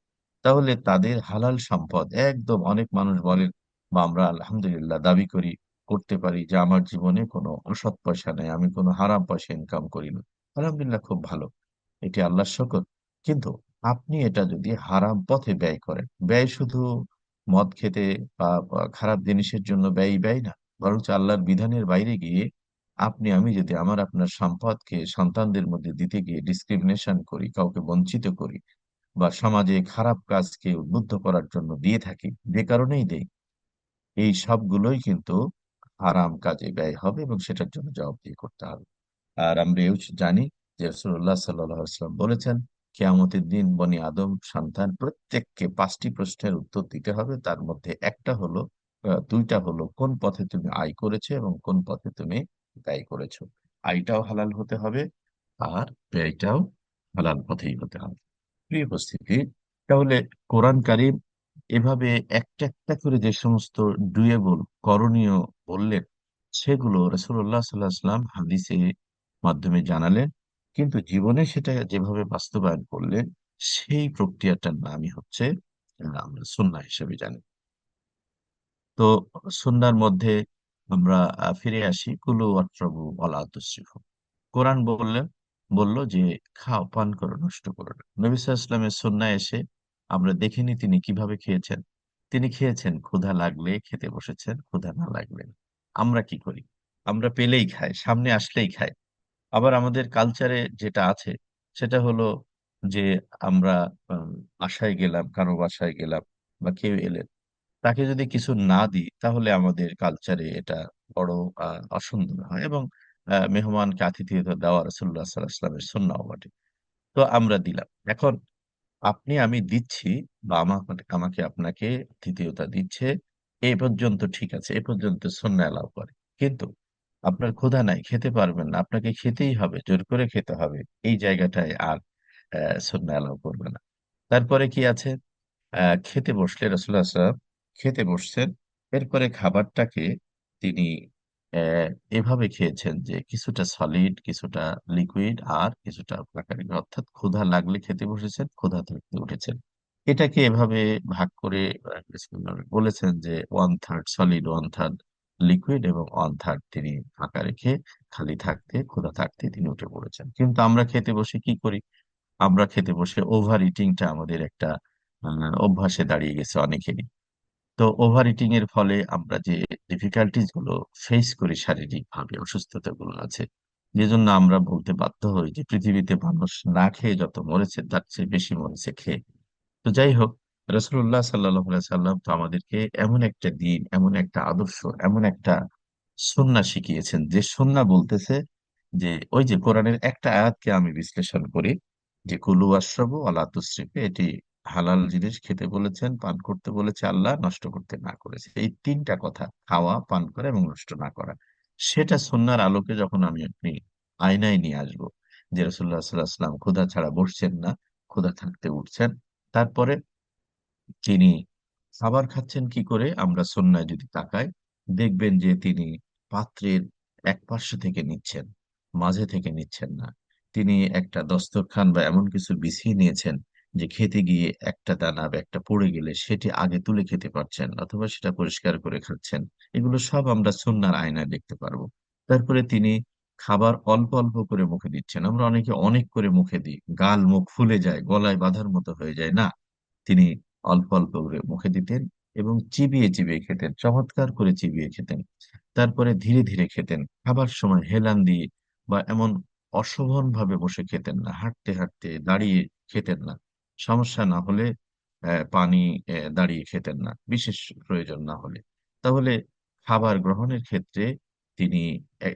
তাহলে তাদের হালাল সম্পদ একদম, অনেক মানুষ বলেন বা আমরা আলহামদুলিল্লাহ দাবি করি, করতে পারি যে আমার জীবনে কোনো অসৎ পয়সা নেই, আমি কোনো হারাম পয়সা ইনকাম করি না। আলহামদুলিল্লাহ, খুব ভালো, এটি আল্লাহর শকর। কিন্তু আপনি এটা যদি হারাম পথে ব্যয় করেন, ব্যয় শুধু মদ খেতে বা খারাপ জিনিসের জন্য ব্যয় ব্যয় না, বরঞ্চ আল্লাহর বিধানের বাইরে গিয়ে আপনি আমি যদি আমার আপনার সম্পদকে সন্তানদের মধ্যে দিতে গিয়ে ডিসক্রিমিনেশন করি, কাউকে বঞ্চিত করি, বা সমাজে খারাপ কাজকে উদ্বুদ্ধ করার জন্য দিয়ে থাকি, যে কারণেই দেই, এই সবগুলোই কিন্তু হারাম কাজে ব্যয় হবে এবং সেটার জন্য জবাবদিহি করতে হবে। আর আমরা এও জানি যে রাসূলুল্লাহ সাল্লাল্লাহু আলাইহি ওয়াসাল্লাম বলেছেন, কিয়ামতের দিন বনি আদম সন্তান প্রত্যেককে 5টি প্রশ্নের উত্তর দিতে হবে। তার মধ্যে একটা হলো, দুইটা হলো, কোন পথে তুমি আয় করেছো এবং কোন পথে তুমি ব্যয় করেছো। আয়টাও হালাল হতে হবে, আর ব্যয়টাও হালাল পথেই হতে হবে। প্রিয় উপস্থিতি, তাহলে কোরআন কারীম এভাবে একটা একটা করে যে সমস্ত ডুয়েবল, করণীয় বললেন, সেগুলো রাসূলুল্লাহ সাল্লাল্লাহু আলাইহি ওয়াসাল্লাম হাদিসে মাধ্যমে জানালেন, কিন্তু জীবনে সেটা যেভাবে বাস্তবায়ন করলেন, সেই প্রক্রিয়াটার নামই হচ্ছে আমরা সুন্নাহ হিসেবে জানি। তো সুন্নাহর মধ্যে আমরা ফিরে আসি, কুলু ওয়াশরাবু ওয়ালা তুসরিফু। কোরআন বলল যে খাও, পান করো, নষ্ট করো না। নবী সাল্লাল্লাহু আলাইহি ওয়াসাল্লামের সুন্নাহ এসে আমরা দেখিনি তিনি কিভাবে খেয়েছেন। তিনি খেয়েছেন, ক্ষুধা লাগলে খেতে বসেছেন, ক্ষুধা না লাগলে না। আমরা কি করি? আমরা পেলেই খাই, সামনে আসলেই খাই। আবার আমাদের কালচারে যেটা আছে সেটা হলো যে আমরা আম, বাসায় গেলাম, কারো বাসায় গেলাম বা কেউ এলেন, তাকে যদি কিছু না দিই, তাহলে আমাদের কালচারে এটা বড় অসুন্দর হয়, এবং মেহমানকে আতিথেয়তা দেওয়া রাসূলুল্লাহ সাল্লাল্লাহু আলাইহি ওয়াসাল্লামের সুন্নাহ বটে। তো আমরা দিলাম। এখন আপনি আমি দিচ্ছি, বা আমাকে আমাকে আপনাকে আতিথেয়তা দিচ্ছে, এ পর্যন্ত ঠিক আছে, এ পর্যন্ত সুন্নাহ এলাও করে। কিন্তু আপনার ক্ষুধা নাই, খেতে পারবেন না, আপনাকে খেতেই হবে, জোর করে খেতে হবে, এই জায়গাটায় আর সুন্নাহ এলাও করবে না। তারপরে কি আছে? খেতে বসলে রাসূলুল্লাহ সাল্লাল্লাহু আলাইহি ওয়াসাল্লাম খেতে বসছেন, এরপরে খাবারটাকে তিনি আহ, এভাবে খেয়েছেন যে কিছুটা সলিড, কিছুটা লিকুইড, আর কিছুটা পাকারি, অর্থাৎ ক্ষুধা লাগলে খেতে বসেছেন, ক্ষুধা থাকতে উঠেছেন। এটাকে এভাবে ভাগ করে রাসূলুল্লাহ বলেছেন যে 1/3 সলিড, 1/3 লিকুইড, এবং 1/3 তিনি ফাঁকা রেখে খালি থাকতে, ক্ষুধা থাকতে তিনি উঠে পড়েছেন। কিন্তু আমরা খেতে বসে কি করি? আমরা খেতে বসে ওভার ইটিংটা আমাদের একটা অভ্যাসে দাঁড়িয়ে গেছে অনেকেরই। তো ওভার ইটিং এর ফলে আমরা যে ডিফিকাল্টিজ গুলো ফেস করি, শারীরিক ভাবে অসুস্থতা গুলো আছে, যে জন্য আমরা বলতে বাধ্য হই যে পৃথিবীতে মানুষ না খেয়ে যত মরেছে তার চেয়ে বেশি মরেছে খেয়ে। তো যাই হোক, রাসূলুল্লাহ সাল্লাল্লাহু আলাইহি সাল্লাম তো আমাদেরকে এমন একটা দিন, এমন একটা আদর্শ, এমন একটা সুন্নাহ শিখিয়েছেন, যে সুন্নাহ বলতেছে যে ওই যে কোরআনের একটা আয়াতকে আমি বিশ্লেষণ করি, যে কুলু ওয়াশরাবু ওয়ালা তুসরিফু, এটি হালাল জিনিস খেতে বলেছেন, পান করতে বলেছে আল্লাহ, নষ্ট করতে না করেছে। এই তিনটা কথা, খাওয়া, পান করা এবং নষ্ট না করা, সেটা সুন্নাহর আলোকে যখন আমি আপনি আয়নায় নিয়ে আসবো, যে রাসূলুল্লাহ সাল্লাল্লাহু আলাইহি ওয়াসাল্লাম ক্ষুধা ছাড়া বসছেন না, ক্ষুধা থাকতে উঠছেন, তারপরে তিনি খাবার খাচ্ছেন কি করে, আমরা সুন্নাহয় যদি তাকাই, দেখবেন যে তিনি পাত্রের এক পার্শ্ব থেকে নিচ্ছেন, মাঝে থেকে নিচ্ছেন না। তিনি একটা দস্তরখান বা এমন কিছু বিছিয়ে নিয়েছেন যে খেতে গিয়ে একটা দানা বা একটা পড়ে গেলে সেটি আগে তুলে খেতে পারছেন, অথবা সেটা পরিষ্কার করে খাচ্ছেন। এগুলো সব আমরা সুন্নাহর আয়নায় দেখতে পারবো। তারপরে তিনি খাবার অল্প অল্প করে মুখে দিচ্ছেন। আমরা অনেকে অনেক করে মুখে দিই, গাল মুখ ফুলে যায়, গলায় বাঁধার মতো হয়ে যায়, না, তিনি অল্প অল্প করে মুখে দিতেন এবং চিবিয়ে চিবিয়ে খেতেন, চমৎকার করে চিবিয়ে খেতেন। তারপরে ধীরে ধীরে খেতেন, খাবার সময় হেলান দিয়ে বা এমন অশোভন ভাবে বসে খেতেন না, হাঁটতে হাঁটতে দাঁড়িয়ে খেতেন না। সমস্যা না হলে পানি দাঁড়িয়ে খেতেন না বিশেষ প্রয়োজন না হলে। তাহলে খাবার গ্রহণের ক্ষেত্রে তিনি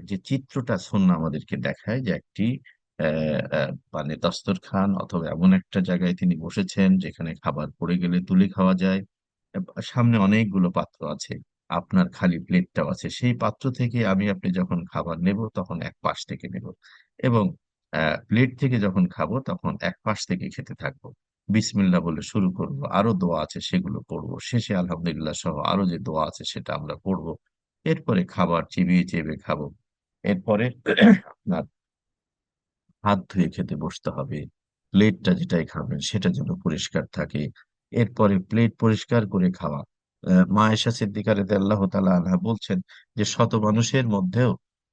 যে চিত্রটা সুন্নাহ আমাদেরকে দেখায় যে একটি মানে দস্তরখান অথবা এমন একটা জায়গায় তিনি বসেছেন যেখানে খাবার পড়ে গেলে তুলে খাওয়া যায়। সামনে অনেকগুলো পাত্র আছে, আপনার খালি প্লেটটাও আছে, সেই পাত্র থেকে আমি আপনি যখন খাবার নেব তখন এক পাশ থেকে নেব, এবং প্লেট থেকে যখন খাবো তখন এক পাশ থেকে খেতে থাকবো। বিসমিল্লাহ বলে শুরু করব, আরো দোয়া আছে সেগুলো পড়বো, শেষে আলহামদুলিল্লাহ সহ আরো যে দোয়া আছে সেটা আমরা পড়বো। এরপরে খাবার চিবিয়ে চিবিয়ে খাবো। এরপরে আপনার হাত ধুয়ে খেতে বসতে হবে। প্লেটটা যেটাই খাবেন সেটা যেন পরিষ্কার থাকে। এরপরে প্লেট পরিষ্কার করে খাওয়া। মা আয়েশা সিদ্দিকা রাদিয়াল্লাহু তাআলা আনহা বলছেন যে শত মানুষের মধ্যেও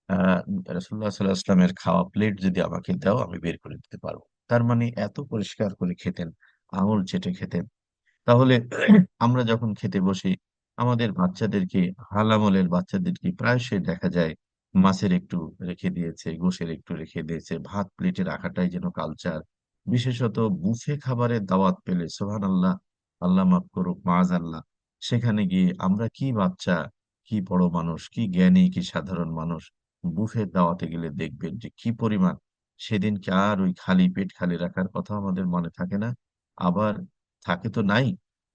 আহ রাসূলুল্লাহ সাল্লাল্লাহু আলাইহি ওয়াসাল্লামের খাওয়া প্লেট যদি আমাকে দাও আমি বের করে দিতে পারবো। তার মানে এত পরিষ্কার করে খেতেন, আঙুল চেটে খেতেন। তাহলে আমরা যখন খেতে বসি আমাদের বাচ্চাদেরকে, হালামলের বাচ্চাদেরকে প্রায়শই দেখা যায় মাছের একটু রেখে দিয়েছে, গোশের একটু রেখে দিয়েছে, ভাত প্লেটে রাখাটাই যেন কালচার। বিশেষত বুফে খাবারের দাওয়াত পেলে সুবহানাল্লাহ, আল্লাহ মাফ করুক মাআজাল্লাহ, সেখানে গিয়ে আমরা কি বাচ্চা, কি বড় মানুষ, কি জ্ঞানী, কি সাধারণ মানুষ, বুফের দাওয়াতে গেলে দেখবেন যে কি পরিমাণ, সেদিনকে আর ওই খালি পেট খালি রাখার কথা আমাদের মনে থাকে না। আবার থাকে তো নাই,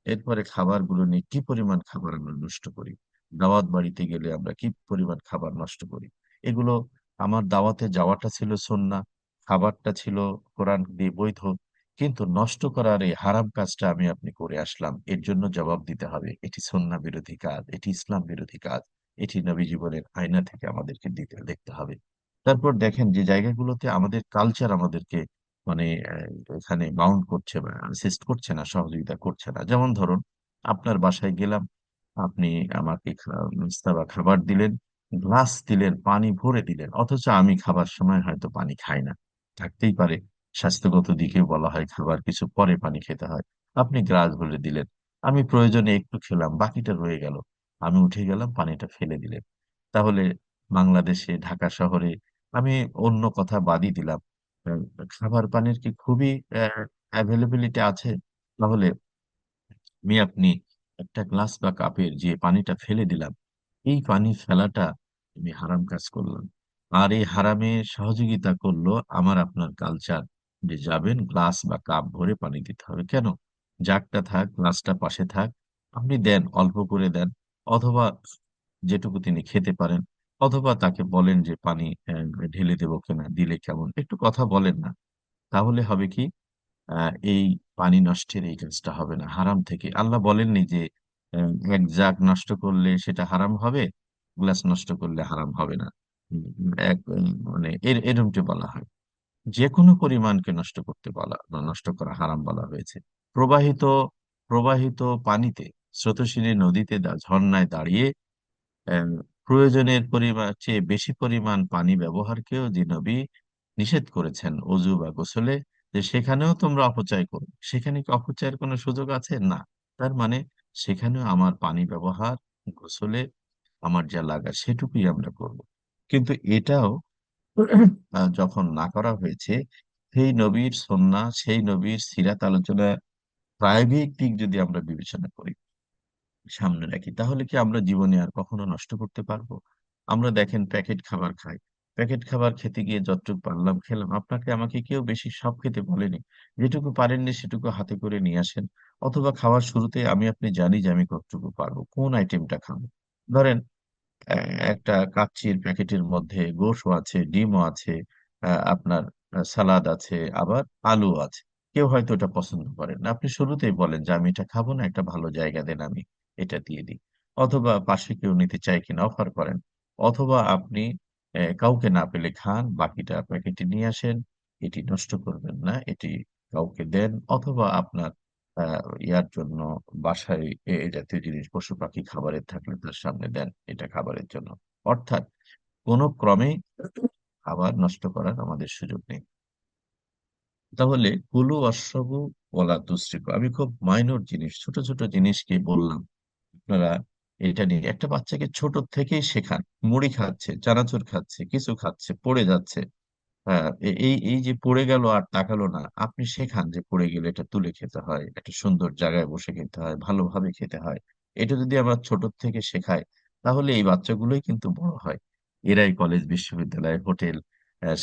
এরপরে খাবারগুলো নিয়ে কি পরিমাণ খাবার আমরা নষ্ট করি। দাওয়াত বাড়িতে গেলে আমরা কি পরিমাণ খাবার নষ্ট করি। এগুলো, আমার দাওয়াতে যাওয়াটা ছিল সুন্নাহ, খাবারটা ছিল কোরআন দিয়ে বৈধ, কিন্তু নষ্ট করার এই হারাম কাজটা আমি আপনি করে আসলাম, এর জন্য জবাব দিতে হবে। এটি সুন্নাহ বিরোধী কাজ, এটি ইসলাম বিরোধী কাজ, এটি নবী জীবনের আয়না থেকে আমাদেরকে দেখতে হবে। তারপর দেখেন যে জায়গাগুলোতে আমাদের কালচার আমাদেরকে মানে এখানে বাউন্ড করছে বা অ্যাসিস্ট করছে না, সহযোগিতা করছে না। যেমন ধরুন, আপনার বাসায় গেলাম, আপনি আমাকে নাস্তা বা খাবার দিলেন, গ্লাস দিলেন, পানি ভরে দিলেন, অথচ আমি খাবার সময় হয়তো পানি খাই না। থাকতেই পারে, স্বাস্থ্যগত দিকে বলা হয় খাবার কিছু পরে পানি খেতে হয়। আপনি গ্লাস ভরে দিলেন, আমি প্রয়োজনে একটু খেলাম, বাকিটা রয়ে গেল, আমি উঠে গেলাম, পানিটা ফেলে দিলেন। তাহলে বাংলাদেশে ঢাকা শহরে, আমি অন্য কথা বাদই দিলাম, আহ, খাবার পানির কি খুবই অ্যাভেলেবিলিটি আছে। তাহলে আমি আপনি একটা গ্লাস বা কাপের যে পানিটা ফেলে দিলাম, এই পানি ফেলাটা আমি হারাম কাজ করলাম। আর এই হারামে সহযোগিতা করলো আমার আপনার কালচার, যে যাবেন গ্লাস বা কাপ ভরে পানি দিতে হবে কেন, জাগটা থাক, গ্লাসটা পাশে থাক, আপনি দেন, অল্প করে দেন, অথবা যেটুকু তিনি খেতে পারেন, অথবা তাকে বলেন যে পানি ঢেলে দেবো কিনা, দিলে কেমন, একটু কথা বলেন না। তাহলে হবে কি, এই পানি নষ্টের এই কাজটা হবে না, হারাম থেকে আল্লাহ বলেননি যে এক জাগ নষ্ট করলে সেটা হারাম হবে, গ্লাস নষ্ট করলে হারাম হবে না। মানে এরকমটি বলা হয়। যে কোনো পরিমাণকে নষ্ট করতে বলা বা নষ্ট করা হারাম বলা হয়েছে। প্রবাহিত প্রবাহিত পানিতে, স্রোতস্বিনী নদীতে, ঝর্ণায় দাঁড়িয়ে আহ, প্রয়োজনের পরিমাণ চেয়ে বেশি পরিমাণ পানি ব্যবহারকেও যে নবী নিষেধ করেছেন অজু বা গোসলে, যে সেখানেও তোমরা অপচয় করো, সেখানে কি অপচয়ের কোনো সুযোগ আছে? না। তার মানে সেখানেও আমার পানি ব্যবহার, গোসলে আমার যা লাগা সেটুকুই আমরা করব। কিন্তু এটাও যখন না করা হয়েছে, সেই নবীর সুন্নাহ, সেই নবীর সিরাত আলোচনা, প্রায়োগিক দিক যদি আমরা বিবেচনা করি, সামনে রাখি, তাহলে কি আমরা জীবনে আর কখনো নষ্ট করতে পারবো? আমরা দেখেন প্যাকেট খাবার খাই, প্যাকেট খাবার খেতে গিয়ে যতটুকু পারলাম খেলাম, আপনাকে আমাকে কেউ বেশি সব খেতে বলেনি। যেটুকু পারেননি সেটুকু হাতে করে নিয়ে আসেন, অথবা খাওয়ার শুরুতে আমি আপনি জানি যে আমি কতটুকু পারবো, কোন আইটেমটা খাবো। ধরেন একটা কাচ্চির প্যাকেটের মধ্যে গোশও আছে, ডিমও আছে, আপনার সালাদ আছে, আবার আলু আছে। কেউ হয়তো এটা পছন্দ করেন না, আপনি শুরুতেই বলেন যে আমি এটা খাবো না, একটা ভালো জায়গা দেন, আমি এটা দিয়ে দিই। অথবা পাশে কেউ নিতে চায় কিনা অফার করেন। অথবা আপনি কাউকে না পেলে খান, বাকিটা প্যাকেটে নিয়ে আসেন, এটি নষ্ট করবেন না, এটি কাউকে দেন, অথবা আপনার ইয়ার জন্য, বাসায় এ জাতীয় জিনিস, পশু পাখি খাবারের থাকলে তার সামনে দেন, এটা খাবারের জন্য। অর্থাৎ কোনো ক্রমেই খাবার নষ্ট করার আমাদের সুযোগ নেই। তাহলে কুলু অশ্রবু ওয়ালা তুসরিফু, আমি খুব মাইনর জিনিস, ছোট ছোট জিনিসকে বললাম, আপনারা এটা নিয়ে একটা বাচ্চাকে ছোট থেকেই শেখান। মুড়ি খাচ্ছে, চানাচুর খাচ্ছে, কিছু খাচ্ছে, পড়ে যাচ্ছে, এই এই যে পড়ে গেল আর তাকালো না, আপনি শেখান যে পড়ে গেলে এটা তুলে খেতে হয়, একটা সুন্দর জায়গায় বসে খেতে হয়, ভালোভাবে খেতে হয়। এটা যদি আমরা ছোট থেকে শেখাই, তাহলে এই বাচ্চাগুলোই কিন্তু বড় হয়, এরাই কলেজ, বিশ্ববিদ্যালয়, হোটেল,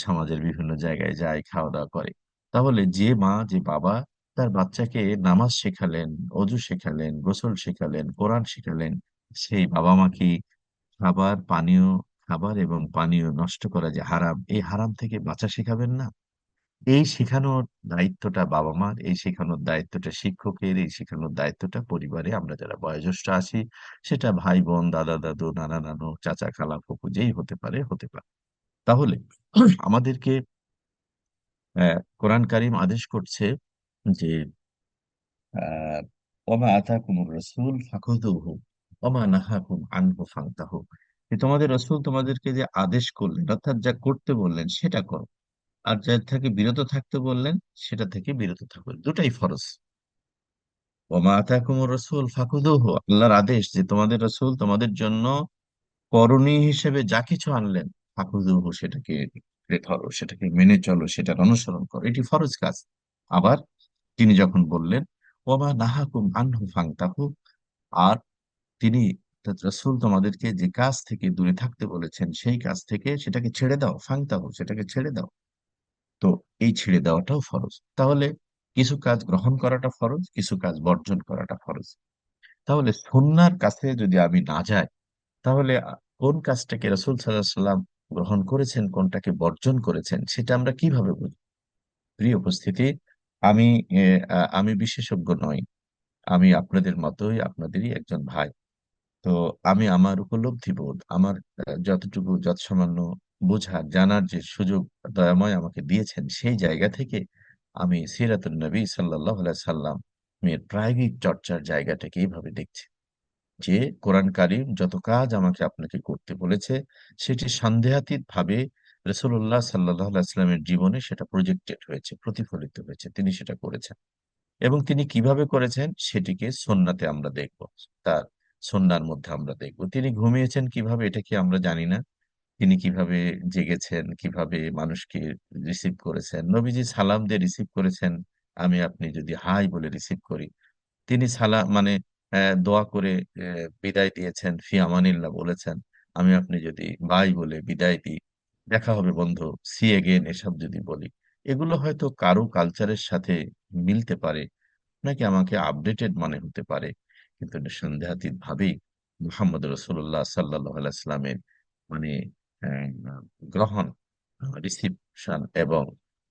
সমাজের বিভিন্ন জায়গায় যায়, খাওয়া দাওয়া করে। তাহলে যে মা, যে বাবা তার বাচ্চাকে নামাজ শেখালেন, অজু শেখালেন, গোসল শেখালেন, কোরআন শেখালেন, সেই বাবা মা কি খাবার এবং পানীয় নষ্ট করা যে হারাম, এই হারাম থেকে বাঁচা শেখাবেন না? এই শেখানোর দায়িত্বটা বাবা মার, এই শেখানোর দায়িত্বটা শিক্ষকের, এই শেখানোর দায়িত্বটা পরিবারে আমরা যারা বয়োজ্যেষ্ঠ আছি, সেটা ভাই বোন, দাদা দাদু, নানা নানু, চাচা খালা ফুপু যেই হতে পারে। তাহলে আমাদেরকে কোরআন কারিম আদেশ করছে যে আহ ওমা আতাকুমুর রাসূল ফাখুযুহু ওমা নাহাকুম আনহু ফান্তাহু। যে তোমাদের রাসূল তোমাদেরকে যে আদেশ করলেন, অর্থাৎ যা করতে বললেন সেটা করো, আর যা থেকে বিরত থাকতে বললেন সেটা থেকে বিরত থাকো, দুটাই ফরজ। ওমা আতাকুমুর রাসূল ফাখুযুহু, আল্লাহর আদেশ যে তোমাদের রাসূল তোমাদের জন্য করণীয় হিসেবে যা কিছু আনলেন, ফাখুযুহু সেটাকে ধরো, সেটাকে মেনে চলো, সেটার অনুসরণ করো, এটি ফরজ কাজ। আবার তিনি যখন বললেন ওমা নাহাকুম আনহু ফান্তাহু, আর তিনি অর্থাৎ রাসূল তোমাদেরকে যে কাজ থেকে দূরে থাকতে বলেছেন সেই কাজ থেকে সেটাকে ছেড়ে দাও, ফাংতাহু সেটাকে ছেড়ে দাও। তো এই ছেড়ে দেওয়াটাও ফরজ। তাহলে কিছু কাজ গ্রহণ করাটা ফরজ, কিছু কাজ বর্জন করাটা ফরজ। তাহলে সুন্নাহর কাছে যদি আমি না যাই, তাহলে কোন কাজটাকে রাসূল সাল্লাল্লাহু আলাইহি সাল্লাম গ্রহণ করেছেন, কোনটাকে বর্জন করেছেন, সেটা আমরা কিভাবে বুঝবো? প্রিয় উপস্থিতি, আমি আমি বিশেষজ্ঞ নই, আমি আপনাদের মতোই আপনাদেরই একজন ভাই। তো আমি আমার উপলব্ধি বোধ, আমার যতটুকু যৎসামান্য বোঝার জানার যে সুযোগ দয়াময় আমাকে দিয়েছেন, সেই জায়গা থেকে আমি সিরাতুন নবী সাল্লাল্লাহু আলাইহি সাল্লাম এর প্রায়োগিক চর্চার জায়গাটাকে এইভাবে দেখছি যে কোরআন কারীম যত কাজ আমাকে আপনাকে করতে বলেছে, সেটি সন্দেহাতীত ভাবে রাসূলুল্লাহ সাল্লাল্লাহু আলাইহি সাল্লামের জীবনে সেটা প্রজেক্টেড হয়েছে, প্রতিফলিত হয়েছে, তিনি সেটা করেছেন। এবং তিনি কিভাবে করেছেন সেটিকে সুন্নাতে আমরা দেখব, তার সুন্নাহর মধ্যে আমরা দেখব। তিনি ঘুমিয়েছেন কিভাবে এটা কি আমরা জানি না? তিনি কিভাবে জেগেছেন, কিভাবে মানুষকে রিসিভ করেছেন, নবীজি সালাম দিয়ে রিসিভ করেছেন। আমি আপনি যদি হাই বলে রিসিভ করি, তিনি সালাম মানে দোয়া করে বিদায় দিয়েছেন, ফি আমানিল্লাহ বলেছেন। আমি আপনি যদি বাই বলে বিদায় দিই, দেখা হবে বন্ধু, সি এগেন, এসব যদি বলি, এগুলো হয়তো কারো কালচারের সাথে মিলতে পারে, নাকি আমাকে আপডেটেড মনে হতে পারে, কিন্তু নিঃসন্দেহাতীত ভাবেই মুহাম্মদ রসুল্লাহ সাল্লাহ আলাইস্লামের মানে আহ, গ্রহণ, রিসিপশন এবং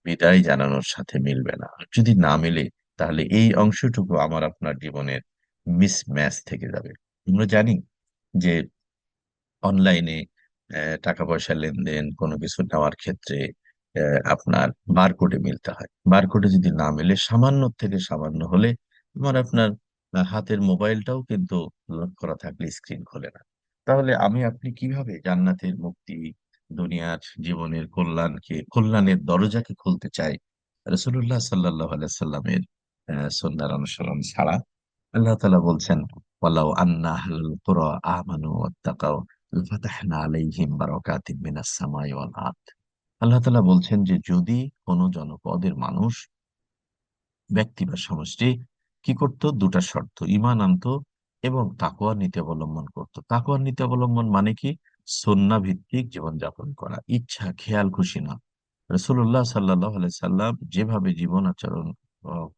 বিদায় জানানোর সাথে মিলবে না। আর যদি না মিলে, তাহলে এই অংশটুকু আমার আপনার জীবনের মিসম্যাচ থেকে যাবে। আমরা জানি যে অনলাইনে টাকা পয়সা লেনদেন কোনো কিছু নেওয়ার ক্ষেত্রে আপনার বারকোডে মিলতে হয়। বারকোডে যদি না মিলে, সামান্য থেকে সামান্য হলে আমার আপনার হাতের মোবাইলটাও কিন্তু লক করা থাকলে স্ক্রিন খোলে না। তাহলে আমি আপনি কিভাবে জান্নাতের মুক্তি, দুনিয়ার জীবনের কল্যাণের দরজাকে খুলতে চাই রাসূলুল্লাহ সাল্লাল্লাহু আলাইহি সাল্লামের সুন্নাহর অনুসরণ ছাড়া? আল্লাহ তাআলা বলছেন ওয়ালাউ আন্না আহলাল কুরা আমানু ওয়াত্তাকাও লাফাতাহনা আলাইহিম বারাকাতিম মিনাস সামাই ওয়াল আরদ। আল্লাহ তাআলা বলছেন যে যদি কোন জনপদের মানুষ, ব্যক্তি বা সমষ্টি কি করত, দুটা শর্ত, ঈমান আনতো এবং তাকওয়ার নীতি অবলম্বন করত। তাকওয়ার নীতি অবলম্বন মানে কি? সুন্নাহ ভিত্তিক জীবনযাপন করা, ইচ্ছা খেয়াল খুশি না। রাসূলুল্লাহ সাল্লাল্লাহু আলাইহি সাল্লাম যেভাবে জীবন আচরণ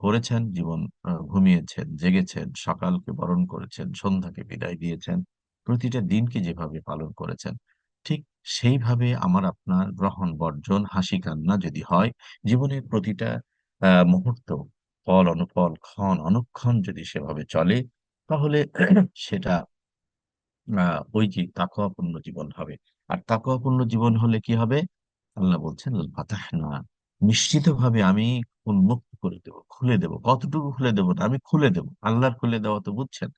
করেছেন, জীবন ঘুমিয়েছেন, জেগেছেন, সকালকে বরণ করেছেন, সন্ধ্যাকে বিদায় দিয়েছেন, প্রতিটা দিনকে যেভাবে পালন করেছেন, ঠিক সেইভাবে আমার আপনার গ্রহণ বর্জন, হাসি কান্না যদি হয়, জীবনের প্রতিটা মুহূর্ত, ফল অনুফল, ক্ষণ অনুক্ষণ যদি সেভাবে চলে, তাহলে সেটা ওই যে তাকওয়াপূর্ণ জীবন হবে। আর তাকওয়াপূর্ণ জীবন হলে কি হবে? আল্লাহ বলছেন ফাতাহনা, নিশ্চিত ভাবে আমি উন্মুক্ত করে দেব, খুলে দেব। কতটুকু খুলে দেব না, আমি খুলে দেব। আল্লাহর খুলে দেওয়া তো বুঝছেন।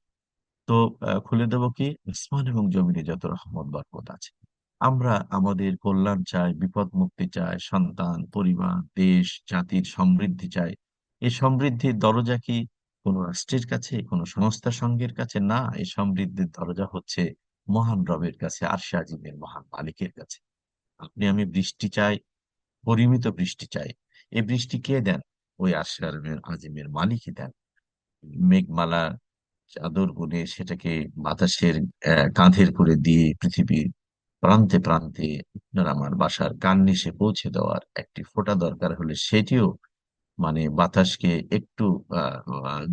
তো খুলে দেব কি? আসমান এবং জমিনে যত রহমত বরকত আছে। আমরা আমাদের কল্যাণ চাই, বিপদ মুক্তি চাই, সন্তান, পরিবার, দেশ, জাতির সমৃদ্ধি চাই। এই সমৃদ্ধির দরজা কি কোনো রাষ্ট্রের কাছে, কোনো সংস্থা সংঘের কাছে? না, এই সমৃদ্ধির দরজা হচ্ছে মহান রবের কাছে, আরশে আজিমের মহান মালিকের কাছে। আপনি আমি বৃষ্টি চাই, পরিমিত বৃষ্টি চাই। এই বৃষ্টি কে দেন? ওই আরশের আজিমের মালিকই দেন। মেঘমালা চাদর বুনে সেটাকে বাতাসের কাঁধের করে দিয়ে পৃথিবীর প্রান্তে প্রান্তে আপনার আমার বাসার কার্নিশে পৌঁছে দেওয়ার একটি ফোঁটা দরকার হলে সেটিও মানে বাতাসকে একটু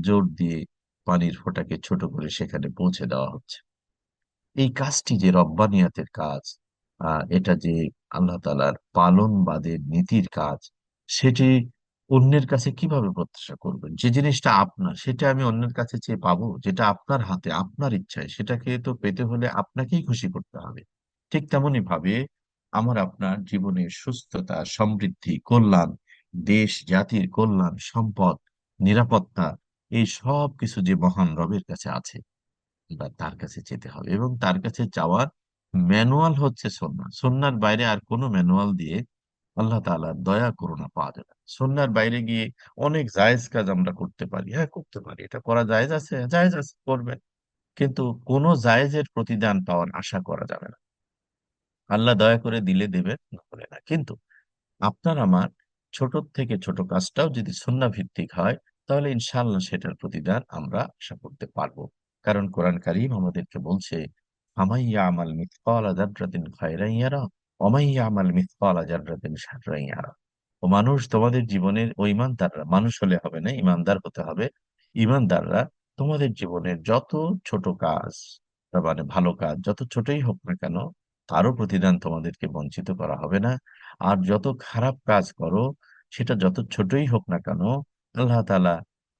জোর দিয়ে পানির ফোঁটাকে ছোট করে সেখানে পৌঁছে দেওয়া হচ্ছে। এই কাজটি যে রব্বানিয়াতের কাজ, এটা যে আল্লাহ তাআলার পালনবাদের নীতির কাজ, সেটি অন্যের কাছে কিভাবে প্রত্যাশা করবেন? যে জিনিসটা আপনার সেটা আমি অন্যের কাছে চেয়ে পাবো? যেটা আপনার হাতে, আপনার ইচ্ছায়, সেটাকে তো পেতে হলে আপনাকেই খুশি করতে হবে। ঠিক তেমনি ভাবে আমার আপনার জীবনের সুস্থতা, সমৃদ্ধি, কল্যাণ, দেশ জাতির কল্যাণ, সম্পদ, নিরাপত্তা, এই সব কিছু যে মহান রবের কাছে আছে, এবার তার কাছে যেতে হবে এবং তার কাছে যাওয়ার ম্যানুয়াল হচ্ছে সুন্নাহ। সুন্নাহর বাইরে আর কোনো ম্যানুয়াল দিয়ে আল্লাহ তাআলার দয়া করুণা পাওয়া যাবে না। সুন্নাহর বাইরে গিয়ে অনেক জায়েজ কাজ আমরা করতে পারি, হ্যাঁ করতে পারি, এটা করা জায়েজ আছে, জায়েজ আছে, করবেন। কিন্তু কোনো জায়েজের প্রতিদান পাওয়ার আশা করা যাবে না। আল্লাহ দয়া করে দিলে দেবেন, না হলে না। কিন্তু আপনার আমার ছোট থেকে ছোট কাজটাও যদি সুন্নাহ ভিত্তিক হয়, তাহলে ইনশাআল্লাহ সেটার প্রতিদান আমরা আশা করতে পারবো। কারণ কোরআন কারীম আমাদেরকে বলছে, ফামান ইয়ামাল মিথকালা যাররাতিন খায়রান ইয়ারা ওয়া মান ইয়ামাল মিথকালা যাররাতিন শাররান ইয়ারা। ও মানুষ, তোমাদের জীবনের, ও ঈমানদাররা, মানুষ হলে হবে না, ঈমানদার হতে হবে। ঈমানদাররা তোমাদের জীবনের যত ছোট কাজ, তার মানে ভালো কাজ যত ছোটই হোক না কেন, তারও প্রতিদান তোমাদেরকে বঞ্চিত করা হবে না। আর যত খারাপ কাজ করো, সেটা যত ছোটই হোক না কেন, আল্লাহ তাআলা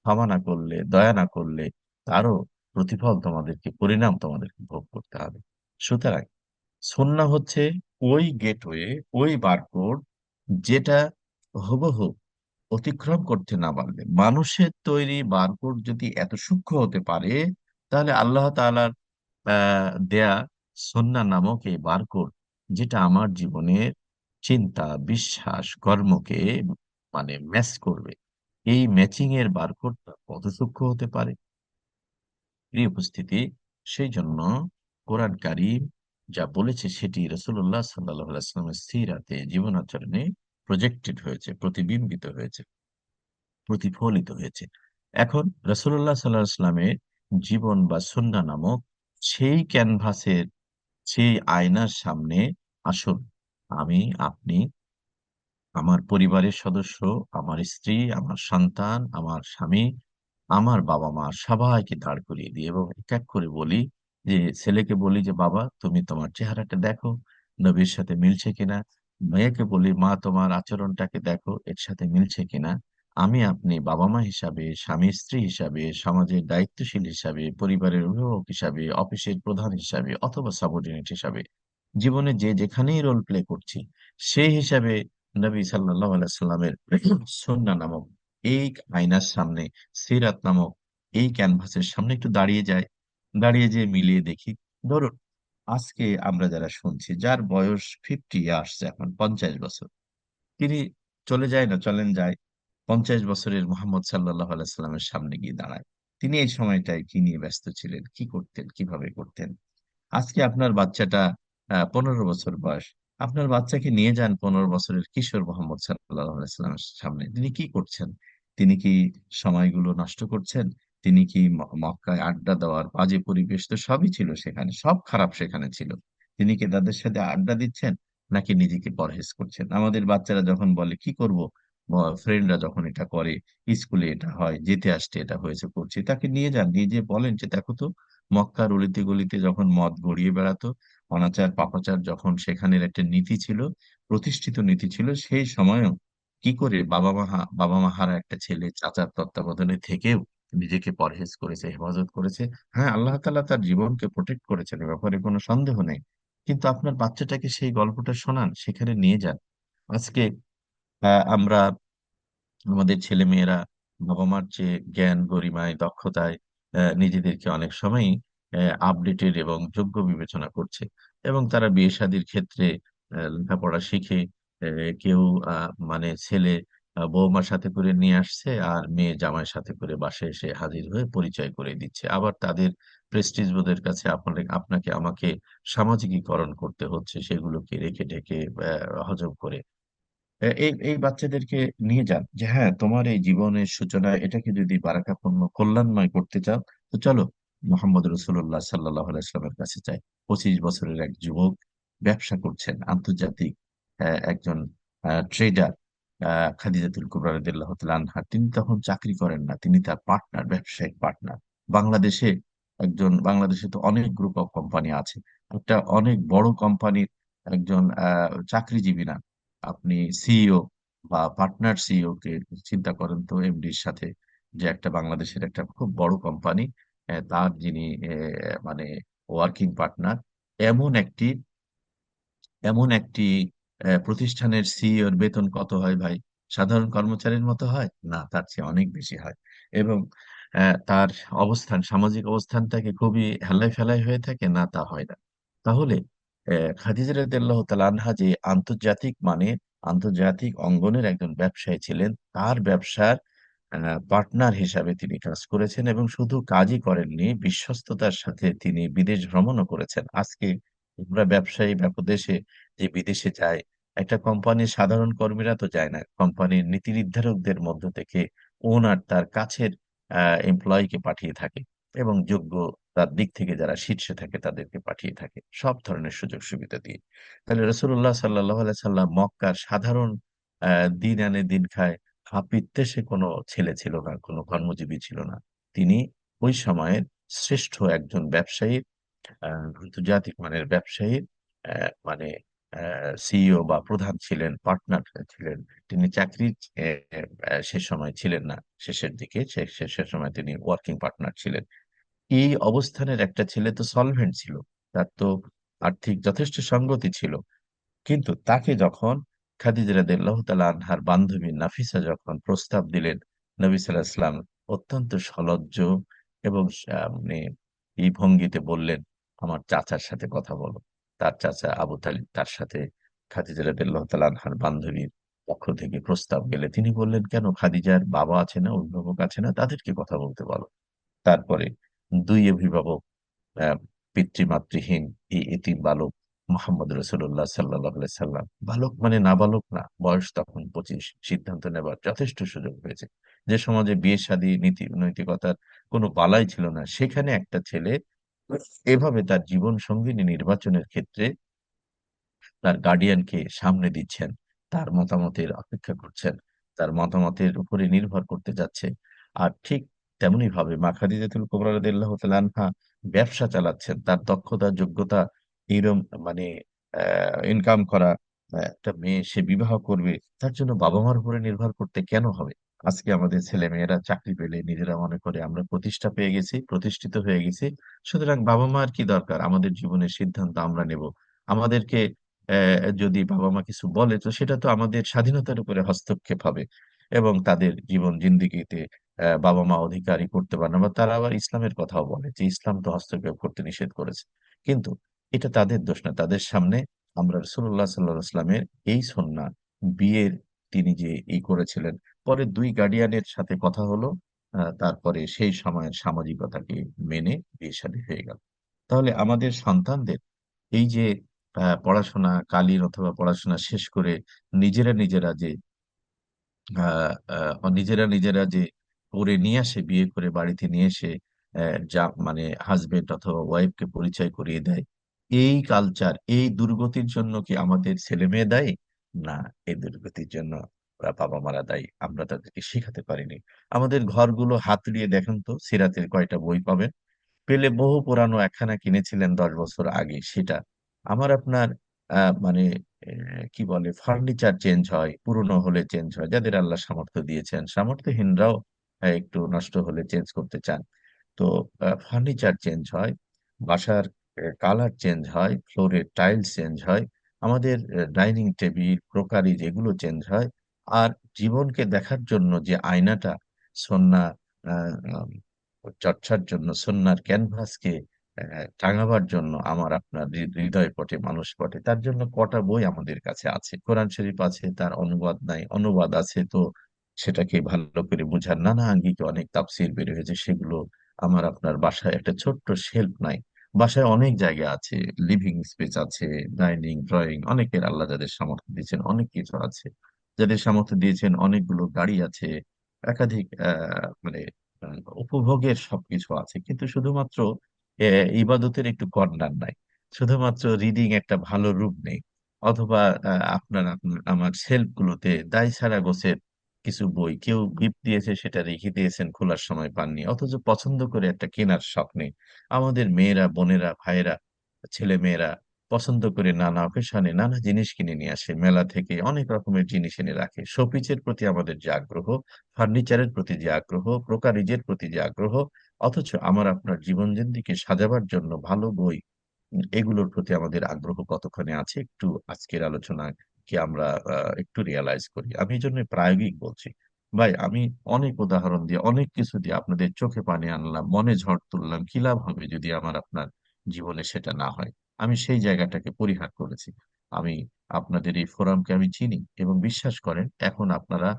ক্ষমা না করলে, দয়া না করলে, তারও প্রতিফল তোমাদেরকে, পরিণাম তোমাদেরকে ভোগ করতে হবে। সুতরাং সুন্নাহ হচ্ছে ওই গেটওয়ে, ওই বারকোড, যেটা হুবহু অতিক্রম করতে না পারলে, মানুষের তৈরি বারকোড যদি এত সূক্ষ্ম হতে পারে, তাহলে আল্লাহ তাআলার দেয়া সুন্নাহ নামক এই বারকোড, যেটা আমার জীবনের চিন্তা, বিশ্বাস, কর্মকে মানে ম্যাচ করবে, এই ম্যাচিং এর বারকোডটা কত সূক্ষ্ম হতে পারে। প্রিয় উপস্থিতি, সেই জন্য কোরআন কারীম যা বলেছে সেটি রাসূলুল্লাহ সাল্লাল্লাহু আলাইহি ওয়াসাল্লামের সিরাতে, জীবন আচরণে প্রজেক্টেড হয়েছে, প্রতিবিম্বিত হয়েছে, প্রতিফলিত হয়েছে। এখন রাসূলুল্লাহ সাল্লাল্লাহু আলাইহি ওয়াসাল্লামের জীবন বা সুন্নাহ নামক সেই ক্যানভাসের, সেই আয়নার সামনে আসুন আমি, আপনি, আমার পরিবারের সদস্য, আমার স্ত্রী, আমার সন্তান, আমার স্বামী, আমার বাবা-মা সবাইকে দাঁড় করিয়ে দিই এবং এক, এক করে বলি যে, ছেলেকে বলি যে, "বাবা তুমি তোমার চেহারাটা দেখো, নবীর সাথে মিলছে কিনা?" মেয়েকে বলি, "মা তোমার আচরণটাকে দেখো, এর সাথে মিলছে কিনা?" আমি আপনি বাবা-মা হিসাবে, স্বামী-স্ত্রী হিসাবে, সমাজের দায়িত্বশীল হিসাবে, পরিবারের অভিভাবক হিসাবে, অফিসের প্রধান হিসাবে অথবা সাবঅর্ডিনেট হিসাবে, জীবনে যে যেখানেই রোল প্লে করছি, সেই হিসাবে নবী সাল্লাল্লাহু আলাইহি সাল্লামের সুন্নাহ নামক এই আয়নার সামনে, সিরাত নামক এই ক্যানভাসের সামনে একটু দাঁড়িয়ে যাই। দাঁড়িয়ে যেয়ে মিলিয়ে দেখি। ধরুন আজকে আমরা যারা শুনছি, যার বয়স 50 ইয়ার্স, এখন 50 বছর। তিনি চলে যায় না, চলেন যায়। ৫০ বছরের মুহাম্মদ সাল্লাল্লাহু আলাইহি সাল্লামের সামনে গিয়ে দাঁড়ায়। তিনি এই সময়টায় কি নিয়ে ব্যস্ত ছিলেন? কি করতেন? কিভাবে করতেন? আজকে আপনার বাচ্চাটা ১৫ বছর বয়স। আপনার বাচ্চাকে নিয়ে যান ১৫ বছরের কিশোর মোহাম্মদ সাল্লাল্লাহু আলাইহি ওয়াসাল্লামের সামনে। তিনি কি করছেন? তিনি কি সময়গুলো নষ্ট করছেন? তিনি কি মক্কায় আড্ডা দেওয়ার বাজে পরিবেশ তো সবই ছিল সেখানে। সব খারাপ সেখানে ছিল। তিনি কি তাদের সাথে আড্ডা দিচ্ছেন? নাকি নিজেকে পরহেজ করছেন? আমাদের বাচ্চারা যখন বলে কি করব? ফ্রেন্ডরা যখন এটা করে, স্কুলে এটা হয়, যেতে আসতে এটা হয়েছে করছি। তাকে নিয়ে যান, নিয়ে যেয়ে বলেন যে, "দেখো তো, মক্কার অলিতে গলিতে যখন মদ গড়িয়ে বেড়াতো, অনাচার পাপাচার যখন সেখানের একটা নীতি ছিল, প্রতিষ্ঠিত নীতি ছিল, সেই সময়েও কি করে বাবা মা হারা একটা ছেলে চাচার তত্ত্বাবধানে থেকেও নিজেকে পরহেজ করেছে, হেফাজত করেছে। হ্যাঁ, আল্লাহ তাআলা তার জীবনকে প্রোটেক্ট করেছেন, এ ব্যাপারে কোনো সন্দেহ নেই। কিন্তু আপনার বাচ্চাটাকে সেই গল্পটা শোনান, সেখানে নিয়ে যান। আজকে আমরা আমাদের ছেলেমেয়েরা বাবা-মার চেয়ে জ্ঞান, গরিমায়, দক্ষতায় নিজেদেরকে অনেক সময়ই আপডেটেড এবং যোগ্য বিবেচনা করছে। এবং তারা বিয়ে-শাদীর ক্ষেত্রে লেখাপড়া শিখে কেউ মানে ছেলে বউমার সাথে করে নিয়ে আসছে, আর মেয়ে জামাইয়ের সাথে করে বাসায় এসে হাজির হয়ে পরিচয় করে দিচ্ছে। আবার তাদের প্রেস্টিজ বোধের কাছে আপনাকে আমাকে সামাজিকীকরণ করতে হচ্ছে, সেগুলোকে রেখে ঢেকে হজম করে। এই এই বাচ্চাদেরকে নিয়ে যান যে হ্যাঁ, তোমার এই জীবনের সূচনা এটাকে যদি বারাকাপূর্ণ কল্যাণময় করতে চাও, তো চলো মোহাম্মদ রসুল্লাহ সাল্লাহ আলাইস্লামের কাছে চাই। 25 বছরের এক যুবক ব্যবসা করছেন, আন্তর্জাতিক একজন ট্রেডার, খাদিজাতুল কুবরা রাদিয়াল্লাহু তাআলা আনহা। তিনি তখন চাকরি করেন না, তিনি তার পার্টনার, ব্যবসায়িক পার্টনার। বাংলাদেশে বাংলাদেশে তো অনেক গ্রুপ অফ কোম্পানি আছে, একটা অনেক বড় কোম্পানির একজন চাকরিজীবী না, আপনি সিইও বা পার্টনার সিইও কে চিন্তা করেন তো, এমডির সাথে, যে একটা বাংলাদেশের একটা খুব বড় কোম্পানি, তার যিনি মানে ওয়ার্কিং পার্টনার, এমন একটি এমন একটি প্রতিষ্ঠানের সিইওর বেতন কত হয় ভাই? সাধারণ কর্মচারীর মতো হয় না, তার চেয়ে অনেক বেশি হয়। এবং তার অবস্থান, সামাজিক অবস্থানটাকে খুবই হেলায় ফেলায় হয়ে থাকে না, তা হয় না। তাহলে খাদিজা রাদিয়াল্লাহু তাআলা আনহা যে আন্তর্জাতিক মানে আন্তর্জাতিক অঙ্গনের একজন ব্যবসায়ী ছিলেন, তার ব্যবসার পার্টনার হিসাবে তিনি কাজ করেছেন, এবং শুধু কাজই করেননি, বিশ্বস্ততার সাথে তিনি বিদেশ ভ্রমণও করেছেন। আজকে আমরা ব্যবসায়ী দেশে যে বিদেশে যায়, একটা কোম্পানির সাধারণ কর্মীরা তো যায় না, কোম্পানির নীতি নির্ধারকদের মধ্য থেকে ওনার তার কাছের এমপ্লয়িকে পাঠিয়ে থাকে, এবং যোগ্যতার দিক থেকে যারা শীর্ষে থাকে তাদেরকে পাঠিয়ে থাকে সব ধরনের সুযোগ সুবিধা দিয়ে। তাহলে রসুল্লাহ সাল্লাহ সাল্লাম মক্কার সাধারণ দিন আনে দিন খায় হাপিত্যেশে কোনো ছেলে ছিল না, কোনো কর্মজীবী ছিল না। তিনি ওই সময়ের শ্রেষ্ঠ একজন ব্যবসায়ী, আন্তর্জাতিক মানের ব্যবসায়ী, মানে সিইও বা প্রধান ছিলেন, পার্টনার ছিলেন। তিনি চাকরি সে সময় ছিলেন না, শেষের দিকে, শেষের সময় তিনি ওয়ার্কিং পার্টনার ছিলেন। এই অবস্থানের একটা ছেলে তো সলভেন্ট ছিল, তার তো আর্থিক যথেষ্ট সঙ্গতি ছিল। কিন্তু তাকে যখন খাদিজা রাদিয়াল্লাহু তাআলা আনহার বান্ধবী নাফিসা যখন প্রস্তাব দিলেন, নবী সাল্লাল্লাহু আলাইহি ওয়াসাল্লাম অত্যন্ত সলজ্জ এবং মানে এই ভঙ্গিতে বললেন, আমার চাচার সাথে কথা বলো। তার চাচা আবু তালিব, তার সাথে খাদিজা রাদিয়াল্লাহু তাআলা আনহার বান্ধবীর পক্ষ থেকে প্রস্তাব গেলে তিনি বললেন, কেন, খাদিজার বাবা আছে না, অভিভাবক আছে না, তাদেরকে কথা বলতে বলো। তারপরে দুই অভিভাবক, আহ, পিতৃমাতৃহীন এই এতিম বালক মোহাম্মদ রসুল্লাহ সাল্লাম, বালক মানে নাবালক না, বয়স তখন 25, সিদ্ধান্ত নেবার যথেষ্ট সুযোগ হয়েছে। যে সমাজে বিয়ে শাদী নৈতিকতার কোনো বালাই ছিল না, সেখানে একটা ছেলে এভাবে তার জীবন সঙ্গিনী নির্বাচনের ক্ষেত্রে তার গার্ডিয়ানকে সামনে দিচ্ছেন, তার মতামতের অপেক্ষা করছেন, তার মতামতের উপরে নির্ভর করতে যাচ্ছে। আর ঠিক তেমনি ভাবে মা খাদিজাতুল কুবরা রাদিয়াল্লাহু তাআলা আনহা ব্যবসা চালাচ্ছেন, তার দক্ষতা যোগ্যতা এরম মানে ইনকাম করা একটা মেয়ে সে বিবাহ করবে, তার জন্য বাবা মার উপরে নির্ভর করতে কেন হবে? আজকে আমাদের ছেলে মেয়েরা চাকরি পেলে নিজেরা মনে করে আমরা প্রতিষ্ঠা পেয়ে গেছি, প্রতিষ্ঠিত হয়ে গেছি, সুতরাং বাবা মার কি দরকার, আমাদের জীবনের সিদ্ধান্ত আমরা নেব। আমাদেরকে যদি বাবা মা কিছু বলে, তো সেটা তো আমাদের স্বাধীনতার উপরে হস্তক্ষেপ হবে, এবং তাদের জীবন জিন্দেগিতে বাবা মা অধিকারী করতে পারে না। বা তারা আবার ইসলামের কথাও বলে যে ইসলাম তো হস্তক্ষেপ করতে নিষেধ করেছে। কিন্তু এটা তাদের দোষ না, তাদের সামনে আমরা রাসূলুল্লাহ সাল্লাল্লাহু আলাইহি ওয়াসাল্লামের এই সুন্নাহ, বিয়ের তিনি যে করেছিলেন, পরে দুই গার্ডিয়ানের সাথে কথা হলো, তারপরে সেই সময়ের সামাজিকতাকে মেনে বিয়ে শাদী হয়ে গেল। তাহলে আমাদের সন্তানদের এই যে পড়াশোনা কালীন অথবা পড়াশোনা শেষ করে নিজেরা নিজেরা যে নিজেরা নিজেরা যে করে নিয়ে আসে, বিয়ে করে বাড়িতে নিয়ে এসে যা মানে হাজবেন্ড অথবা ওয়াইফকে পরিচয় করিয়ে দেয়, এই কালচার, এই দুর্গতির জন্য কি আমাদের ছেলে মেয়ে দায়ী? না, এই দুর্গতির জন্য ওরা বাবা মারা দায়ী, আমরা তাদেরকে শেখাতে পারিনি। আমাদের ঘরগুলো হাতড়িয়ে দেখেন তো, সিরাতের কয়টা বই পাবেন, পেলে বহু পুরানো একখানা কিনেছিলেন 10 বছর আগে, সেটা আমার আপনার মানে কি বলে, ফার্নিচার চেঞ্জ হয়, পুরনো হলে চেঞ্জ হয়, যাদের আল্লাহ সামর্থ্য দিয়েছেন, সামর্থ্যহীনরাও একটু নষ্ট হলে চেঞ্জ করতে চান। তো ফার্নিচার চেঞ্জ হয়, বাসার কালার চেঞ্জ হয়, ফ্লোরের টাইলস চেঞ্জ হয়, আমাদের ডাইনিং টেবিল ক্রোকারি যেগুলো চেঞ্জ হয়। আর জীবনকে দেখার জন্য যে আয়নাটা, সন্না চর্চার জন্য, সন্ন্যার ক্যানভাসকে টাঙাবার জন্য আমার আপনার হৃদয় পটে, মানুষ পটে, তার জন্য কটা বই আমাদের কাছে আছে, কোরআন শরীফ আছে, তার অনুবাদ নাই, অনুবাদ আছে তো সেটাকে ভালো করে বোঝার নানা আঙ্গিকে অনেক তাফসীর বের হয়েছে, সেগুলো আমার আপনার বাসায় একটা ছোট্ট শেলফ নাই। বাসায় অনেক জায়গা আছে, লিভিং স্পেস আছে, ডাইনিং ড্রয়িং, অনেকের আল্লাহ যাদের সামর্থ্য দিয়েছেন অনেক কিছু আছে। যাদের সামর্থ্য দিয়েছেন, অনেকগুলো গাড়ি আছে, একাধিক মানে উপভোগের সবকিছু আছে, কিন্তু শুধুমাত্র ইবাদতের একটু কর্নার নাই, শুধুমাত্র রিডিং একটা ভালো রূপ নেই, অথবা আমার সেলফ গুলোতে দায় সারা গোছের কিছু বই কেউ গিফট দিয়েছে, সেটা রেখে দিয়েছেন, খোলার সময় পাননি, অথচ পছন্দ করে একটা কেনার শখ নেই। আমাদের মেয়েরা, বোনেরা, ভাইয়েরা, ছেলে মেয়েরা পছন্দ করে নানা অকেশনে নানা জিনিস কিনে নিয়ে আসে, মেলা থেকে অনেক রকমের জিনিস এনে রাখে। শোপিসের প্রতি আমাদের যে আগ্রহ, ফার্নিচারের প্রতি যে আগ্রহ, ক্রোকারিজের প্রতি যে আগ্রহ, অথচ আমার আপনার জীবন জিন্দিকে সাজাবার জন্য ভালো বই, এগুলোর প্রতি আমাদের আগ্রহ কতখানি আছে, একটু আজকের আলোচনা কি আমরা একটু রিয়ালাইজ করি। আমি এই জন্য প্রায়োগিক বলছি। ভাই, আমি অনেক উদাহরণ দিয়ে, অনেক কিছু দিয়ে আপনাদের চোখে পানি আনলাম, মনে ঝড় তুললাম, কি লাভ হবে যদি আমার আপনার জীবনে সেটা না হয়। আমি সেই জায়গাটাকে পরিহার করেছি। আমি আপনাদের এই ফোরামকে আমি চিনি, এবং বিশ্বাস করেন এখন আপনারা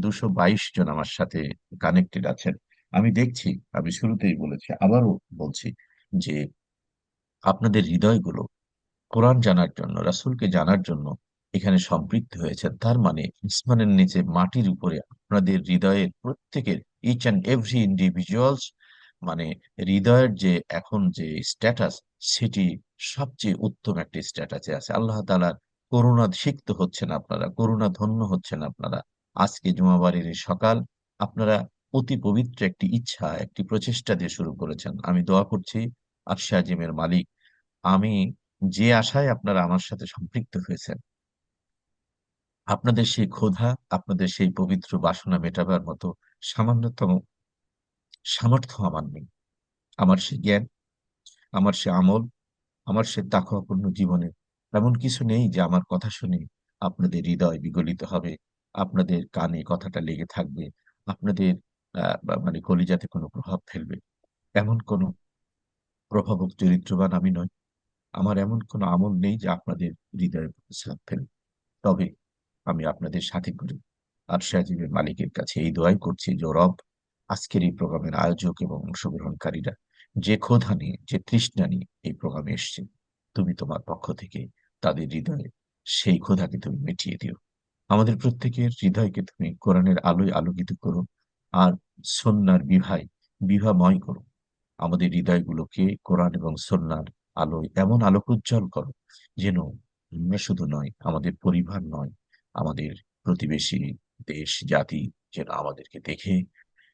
222 জন আমার সাথে কানেক্টেড আছেন। আমি দেখছি, আমি শুরুতেই বলেছি, আবারও বলছি, যে আপনাদের হৃদয়গুলো কোরআন জানার জন্য, রাসূলকে জানার জন্য এখানে সম্পৃক্ত হয়েছে। তার মানে আসমানের নিচে মাটির উপরে আপনাদের হৃদয়ের প্রত্যেকের, ইচ অ্যান্ড এভরি ইন্ডিভিজুয়ালস, মানে হৃদয়ের যে এখন যে স্ট্যাটাস, সেটি সবচেয়ে উত্তম একটা স্ট্যাটাসে আছে। আল্লাহ তাআলার করুণা সিক্ত হচ্ছেন আপনারা, করুণা ধন্য হচ্ছেন আপনারা। আজকে জুমাবারের এই সকাল আপনারা অতি পবিত্র একটি ইচ্ছা, একটি প্রচেষ্টা দিয়ে শুরু করেছেন। আমি দোয়া করছি আরশে আজিমের মালিক, আমি যে আশায় আপনারা আমার সাথে সম্পৃক্ত হয়েছেন, আপনাদের সেই ক্ষুধা, আপনাদের সেই পবিত্র বাসনা মেটাবার মতো সামান্যতম সামর্থ্য আমার নেই। আমার সে জ্ঞান, আমার সে আমল, আমার সে তাকওয়াপূর্ণ জীবনে এমন কিছু নেই যে আমার কথা শুনে আপনাদের হৃদয় বিগলিত হবে, আপনাদের কানে কথাটা লেগে থাকবে, আপনাদের মানে কলিজাতে কোনো প্রভাব ফেলবে। এমন কোনো প্রভাবক চরিত্রবান আমি নই। আমার এমন কোনো আমল নেই যে আপনাদের হৃদয়ে ছাপ ফেলবে। তবে আমি আপনাদের সাথে করে আরশে আজিমের মালিকের কাছে এই দোয়াই করছি যে, রব, আজকের এই প্রোগ্রামের আয়োজক এবং অংশগ্রহণকারীরা যে ক্ষোধা নিয়ে, যে তৃষ্ণা নিয়ে এই প্রোগ্রামে এসছে, তুমি তোমার পক্ষ থেকে তাদের হৃদয়ে সেই ক্ষোধাকে তুমি মিটিয়ে দিও। আমাদের প্রত্যেকের হৃদয়কে তুমি কোরআনের আলোয় আলোকিত করো, আর সন্ন্যার বিভাময় করো। আমাদের হৃদয়গুলোকে কোরআন এবং সন্ন্যার আলোয় এমন আলোকোজ্জ্বল করো, যেন আমরা শুধু নয়, আমাদের পরিবার নয়, আমাদের প্রতিবেশী দেশ জাতি যেন আমাদেরকে দেখে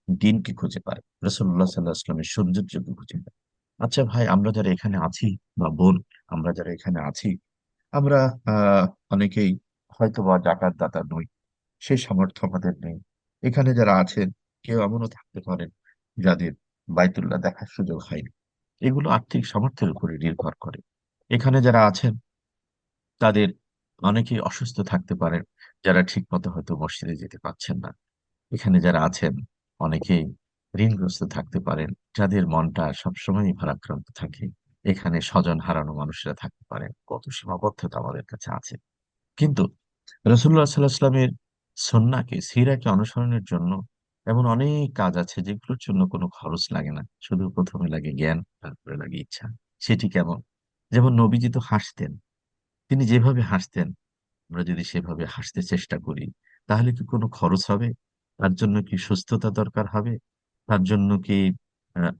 দিনকে খুঁজে পায়, রাসূলুল্লাহ সাল্লাল্লাহু আলাইহি ওয়াসাল্লামের সৌন্দর্যকে খুঁজে পায়। আচ্ছা ভাই, আমরা যারা এখানে আছি, বা বোন, আমরা যারা এখানে আছি, আমরা অনেকেই হয়তোবা জাকাত দাতা নই, সেই সামর্থ্য আমাদের নেই। এখানে যারা আছেন, কেউ এমনও থাকতে পারেন যাদের বাইতুল্লাহ দেখার সুযোগ হয়নি। এগুলো আর্থিক সামর্থ্যের উপরে নির্ভর করে। এখানে যারা আছেন তাদের অনেকেই অসুস্থ থাকতে পারেন, যারা ঠিক মতো হয়তো মসজিদে যেতে পারছেন না। এখানে যারা আছেন অনেকেই ঋণগ্রস্ত থাকতে পারেন, যাদের মনটা সবসময়ই ভারাক্রান্ত থাকে। এখানে স্বজন হারানো মানুষরা থাকতে পারেন। কত সীমাবদ্ধতা আমাদের কাছে আছে। কিন্তু রাসূলুল্লাহ সাল্লাল্লাহু আলাইহি ওয়াসাল্লামের সুন্নাহকে, সিরাকে অনুসরণের জন্য এমন অনেক কাজ আছে যেগুলোর জন্য কোনো খরচ লাগে না। শুধু ১ম এ লাগে জ্ঞান, তারপরে লাগে ইচ্ছা। সেটি কেমন? যেমন নবীজি তো হাসতেন। তিনি যেভাবে হাসতেন, আমরা যদি সেভাবে হাসতে চেষ্টা করি, তাহলে কি কোনো খরচ হবে? তার জন্য কি সুস্থতা দরকার হবে? তার জন্য কি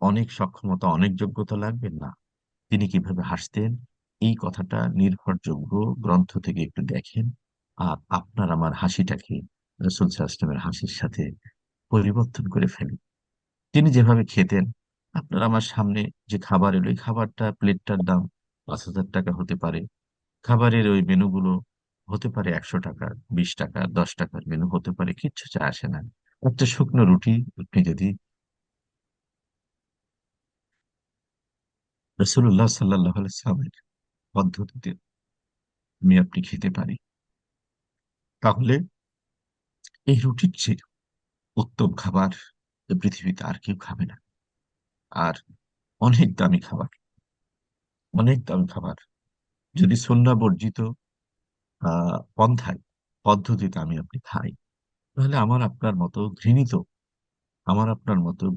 অনেক সক্ষমতা, অনেক যোগ্যতা লাগবে? না। তিনি কিভাবে হাসতেন, এই কথাটা নির্ভরযোগ্য গ্রন্থ থেকে একটু দেখেন। আর আপনার আমার হাসিটাকে রাসূল সাল্লাল্লাহু আলাইহি ওয়াসাল্লামের হাসির সাথে পরিবর্তন করে ফেলুন। তিনি যেভাবে খেতেন, আপনার আমার সামনে যে খাবার এলো, এই খাবারটা, প্লেটটার দাম ৳৫,০০০ হতে পারে। খাবারের ওই মেনুগুলো হতে পারে ৳১০০, ৳২০, ৳১০ মেনু হতে পারে, কিচ্ছু যায় আসে না। একটা শুকনো রুটি আপনি যদি রাসূলুল্লাহ সাল্লাল্লাহু আলাইহি ওয়াসাল্লামের পদ্ধতিতে আমি আপনি খেতে পারি, তাহলে এই রুটির চেয়ে উত্তম খাবার এ পৃথিবীতে আর কেউ খাবে না। আর অনেক দামি খাবার, অনেক দামি খাবার যদি সুন্নাহ বর্জিত পন্থায়, পদ্ধতিতে আমি আপনি খাই, তাহলে আমার আপনার মতো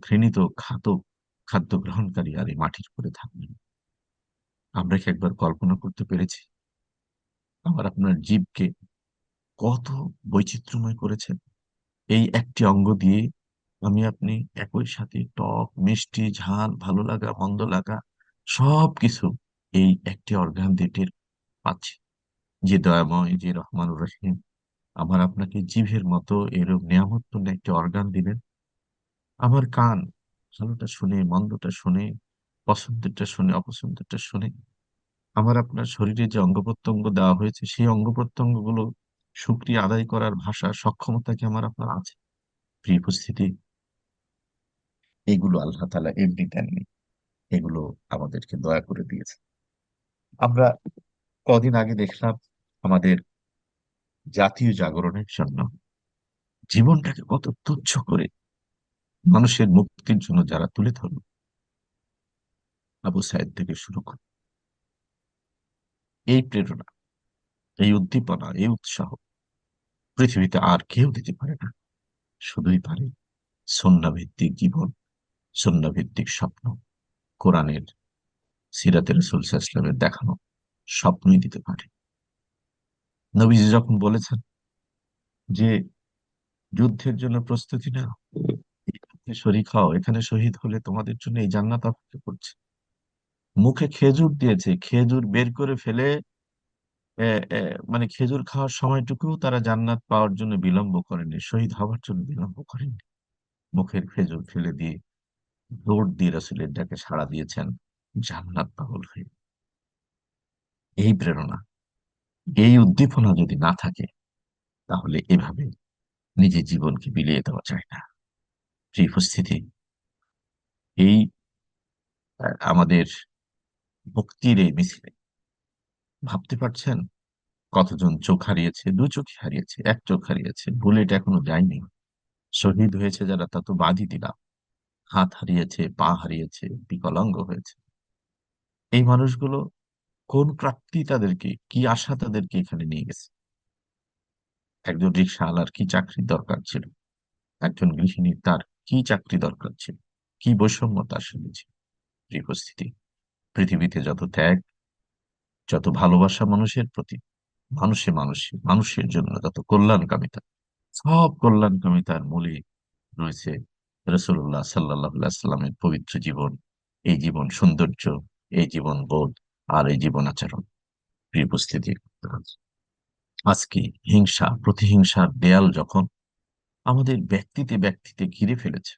ঘৃণিত খাদ্য গ্রহণকারী আর এই মাটির উপরে থাকবে না। আমরা কি একবার কল্পনা করতে পেরেছি আমার আপনার জীবকে কত বৈচিত্র্যময় করেছেন। এই একটি অঙ্গ দিয়ে আমি আপনি একই সাথে টক মিষ্টি ঝাল ভালো লাগা মন্দ লাগা সবকিছু এই একটি অর্গান দিয়ে টের পাচ্ছি। যে দয়াময়, যে রহমানুর রহিম আমার আপনাকে জিভের মতো এরূপ নিয়ামতপূর্ণ একটি অর্গান দিলেন। আমার কান ভালোটা শুনে মন্দটা শুনে, পছন্দেরটা শুনে অপছন্দেরটা শুনে, আমার আপনার শরীরে যে অঙ্গ প্রত্যঙ্গ দেওয়া হয়েছে সেই অঙ্গ প্রত্যঙ্গ গুলো শুকরিয়া আদায় করার ভাষা সক্ষমতা কি আমার আপনার আছে? প্রিয় উপস্থিতি, এগুলো আল্লাহ তাআলা এমনি দেননি, এগুলো আমাদেরকে দয়া করে দিয়েছে। আমরা কদিন আগে দেখলাম আমাদের জাতীয় জাগরণের জন্য জীবনটাকে কত তুচ্ছ করে মানুষের মুক্তির জন্য যারা তুলে ধরল, আবু সাইদ থেকে শুরু করে, এই প্রেরণা, এই উদ্দীপনা, এই উৎসাহ পৃথিবীতে আর কেউ দিতে পারে না। শুধুই পারে সুন্নাহ ভিত্তিক জীবন, সুন্নাহ ভিত্তিক স্বপ্ন, কোরআনের, সিরাতে রাসূল সাল্লাল্লাহু আলাইহি ওয়াসাল্লামের দেখানো স্বপ্নই দিতে পারে। নবীজি যখন বলেছেন যে যুদ্ধের জন্য প্রস্তুতি নাও, এই যুদ্ধে শরীক হও, এখানে শহীদ হলে তোমাদের জন্য এই জান্নাত অপেক্ষা করছে। মুখে খেজুর দিয়েছে, খেজুর বের করে ফেলে এ, এ, মানে খেজুর খাওয়ার সময়টুকু তারা জান্নাত পাওয়ার জন্য বিলম্ব করেনি, শহীদ হওয়ার জন্য বিলম্ব করেনি। মুখের খেজুর ফেলে দিয়ে দৌড় দিয়ে রাসূলের ডাকে সাড়া দিয়েছেন জান্নাত পাগল হয়ে। এই প্রেরণা, এই উদ্দীপনা যদি না থাকে তাহলে এভাবে নিজের জীবনকে বিলিয়ে দেওয়া যায় না। সেই উপস্থিতি, এই আমাদের মুক্তির এই মিছিলে ভাবতে পারছেন কতজন চোখ হারিয়েছে, দু চোখই হারিয়েছে, এক চোখ হারিয়েছে, বুলেট এখনো যায়নি। শহীদ হয়েছে যারা তা তো বাদই দিলাম, হাত হারিয়েছে, পা হারিয়েছে, বিকলাঙ্গ হয়েছে। এই মানুষগুলো কোন প্রাপ্তি তাদেরকে, কি আশা তাদেরকে এখানে নিয়ে গেছে? একজন রিকশাওয়ালার কি চাকরির দরকার ছিল? একজন গৃহিণীর তার কি চাকরি দরকার ছিল? কি বৈষম্য তার সঙ্গে ছিল? এই উপস্থিতি, পৃথিবীতে যত ত্যাগ, যত ভালোবাসা মানুষের প্রতি, মানুষের জন্য যত কল্যাণকামিতা, সব কল্যাণকামিতার মূলে রয়েছে রাসূলুল্লাহ সাল্লাল্লাহু আলাইহি সাল্লামের পবিত্র জীবন, এই জীবন সৌন্দর্য, এই জীবন বোধ, আর এই জীবন আচরণ। প্রিয় উপস্থিতি, আজকে হিংসা প্রতিহিংসার দেয়াল যখন আমাদের ব্যক্তিতে ব্যক্তিতে ঘিরে ফেলেছে,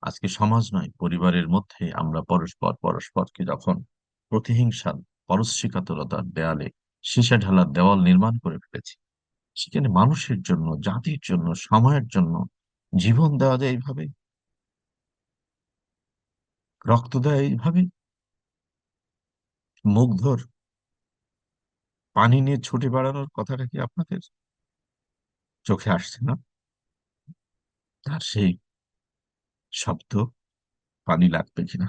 আজকে সমাজ নয় পরিবারের মধ্যে আমরা পরস্পরকে যখন প্রতিহিংসা, পরশ্রীকাতরতার দেয়ালে সীসা ঢালার দেওয়াল নির্মাণ করে ফেলেছি, সেখানে মানুষের জন্য, জাতির জন্য, সময়ের জন্য জীবন দেওয়া যায় এইভাবে, রক্ত দেয় এইভাবে, মুগ্ধর পানি নিয়ে ছুটে বেড়ানোর কথাটা কি আপনাদের চোখে আসছে না? তার সেই শব্দ পানি লাগবে কিনা?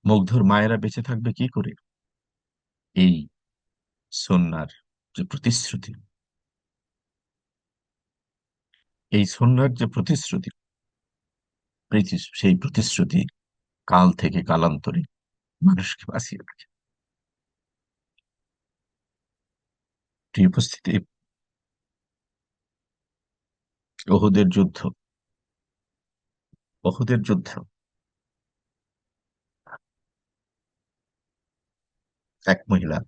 মুগ্ধর মায়েরা বেঁচে থাকবে কি করে? এই সন্ন্যার যে প্রতিশ্রুতি, এই সন্ন্যার যে প্রতিশ্রুতি, সেই প্রতিশ্রুতি কাল থেকে কালান্তরে মানুষকে বাঁচিয়ে রাখে। প্রিয় উপস্থিতি, ওহুদের যুদ্ধ, ওহুদের যুদ্ধ, এক মহিলা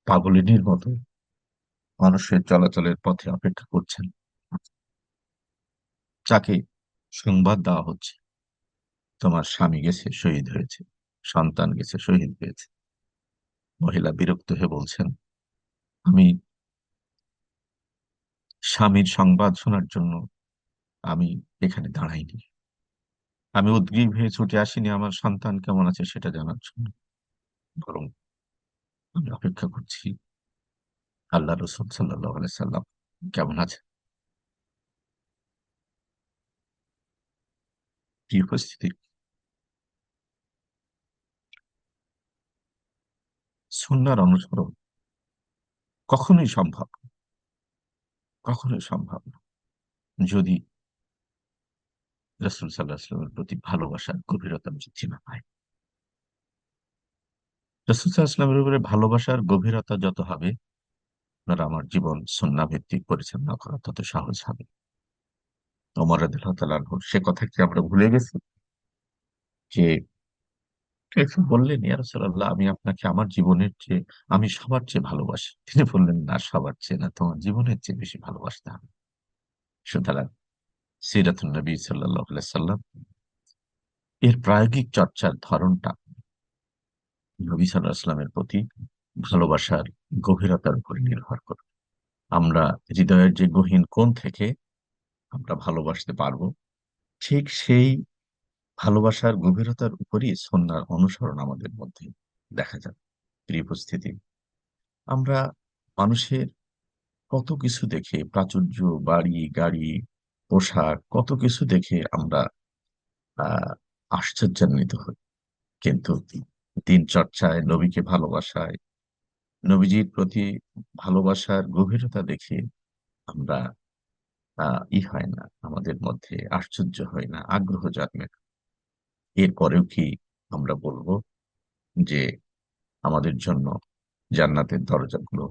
পাগলিনীর মতো মানুষের চলাচলের পথে অপেক্ষা করছেন, যাকে সংবাদ দেওয়া হচ্ছে তোমার স্বামী গেছে, শহীদ হয়েছে, সন্তান গেছে, শহীদ হয়েছে। মহিলা বিরক্ত হয়ে বলছেন, আমি স্বামীর সংবাদ শোনার জন্য আমি এখানে দাঁড়াইনি, আমি উদগ্রীব হয়ে ছুটে আসিনি আমার সন্তান কেমন আছে সেটা জানার জন্য, বরং আমি অপেক্ষা করছি আল্লাহ রসুল সাল্লাল্লাহু আলাইহি সাল্লাম কেমন আছে। কি উপস্থিতি, সুন্নাহর অনুসরণ কখনোই সম্ভব না, কখনোই সম্ভব না যদি রাসূল সাল্লাল্লাহু আলাইহি ওয়াসাল্লামের প্রতি ভালোবাসার গভীরতা বৃদ্ধি না পায়। রাসূল সাল্লাল্লাহু আলাইহি ওয়াসাল্লামের উপরে ভালোবাসার গভীরতা যত হবে, আপনার আমার জীবন সুন্নাহ ভিত্তিক পরিচালনা করা তত সহজ হবে। ওমর রাদিয়াল্লাহু তাআলা আনহু সে কথা কি আমরা ভুলে গেছি? যে একজন বললেন, ইয়া রাসূলাল্লাহ, আমি আপনাকে আমার জীবনের চেয়ে, আমি সবার চেয়ে ভালোবাসি। তিনি বললেন, না, সবার চেয়ে না, তোমার জীবনের চেয়ে বেশি ভালোবাসতে হবে। সুতরাং সিরাতুন নবী সাল্লাল্লাহু আলাইহি সাল্লাম এর প্রায়োগিক চর্চার ধরনটা নবী সাল্লাল্লাহু আলাইহি সাল্লামের প্রতি ভালোবাসার গভীরতার উপর নির্ভর করে। আমরা হৃদয়ের যে গহীন কোণ থেকে আমরা ভালোবাসতে পারবো, ঠিক সেই ভালোবাসার গভীরতার উপরই সুন্নাহর অনুসরণ আমাদের মধ্যে দেখা যাবে। প্রিয় উপস্থিতি, আমরা মানুষের কত কিছু দেখে, প্রাচুর্য, বাড়ি, গাড়ি, পোশাক, কত কিছু দেখে আমরা আহ আশ্চর্যান্বিত হই। কিন্তু দিন চর্চায়, নবীকে ভালোবাসায়, নবীজির প্রতি ভালোবাসার গভীরতা দেখে আমরা হয় না, আমাদের মধ্যে আশ্চর্য হয় না, আগ্রহ জাগবে না। এরপরেও কি আমরা বলবো যে আমাদের জন্য জান্নাতের দরজাগুলো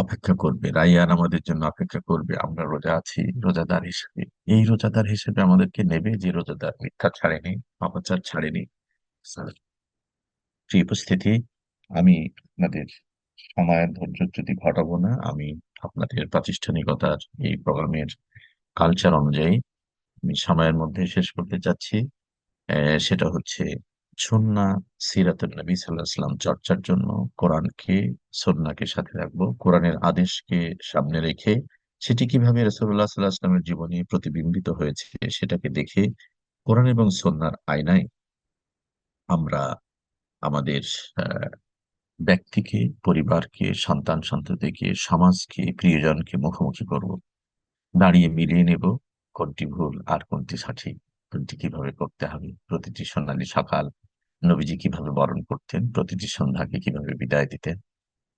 অপেক্ষা করবে, রাইয়ান আমাদের জন্য অপেক্ষা করবে, আমরা রোজা আছি রোজাদার হিসেবে, এই রোজাদার হিসেবে আমাদেরকে নেবে যে রোজাদার মিথ্যা ছাড়েনি, পাপাচার ছাড়েনি? স্যার, প্রিয় উপস্থিতি, আমি আপনাদের সময়ের ধৈর্যচ্যুতি ঘটাবো না। আমি আপনাদের প্রাতিষ্ঠানিকতার এই প্রোগ্রামের কালচার অনুযায়ী আমি সময়ের মধ্যে শেষ করতে চাচ্ছি। সেটা হচ্ছে সুন্নাহ, সিরাতুন নবী সাল্লাল্লাহু আলাইহি ওয়াসাল্লাম চর্চার জন্য কোরআনকে, সুন্নাহকে সাথে রাখবো, কোরআনের আদেশকে সামনে রেখে সেটি কিভাবে রাসূলুল্লাহ সাল্লাল্লাহু আলাইহি ওয়াসাল্লামের জীবনে প্রতিবিম্বিত হয়েছে সেটাকে দেখে কোরআন এবং সুন্নাহর আয়নায় আমরা আমাদের আহ, ব্যক্তিকে, পরিবারকে, সন্তান সন্ততিকে, সমাজকে, প্রিয়জনকে মুখোমুখি করব, দাঁড়িয়ে মিলিয়ে নেব কোনটি ভুল আর কোনটি সঠিক, কোনটি কিভাবে করতে হবে। প্রতিটি সোনালী সকাল নবীজি কিভাবে বরণ করতেন, প্রতিটি সন্ধ্যাকে কিভাবে বিদায় দিতেন,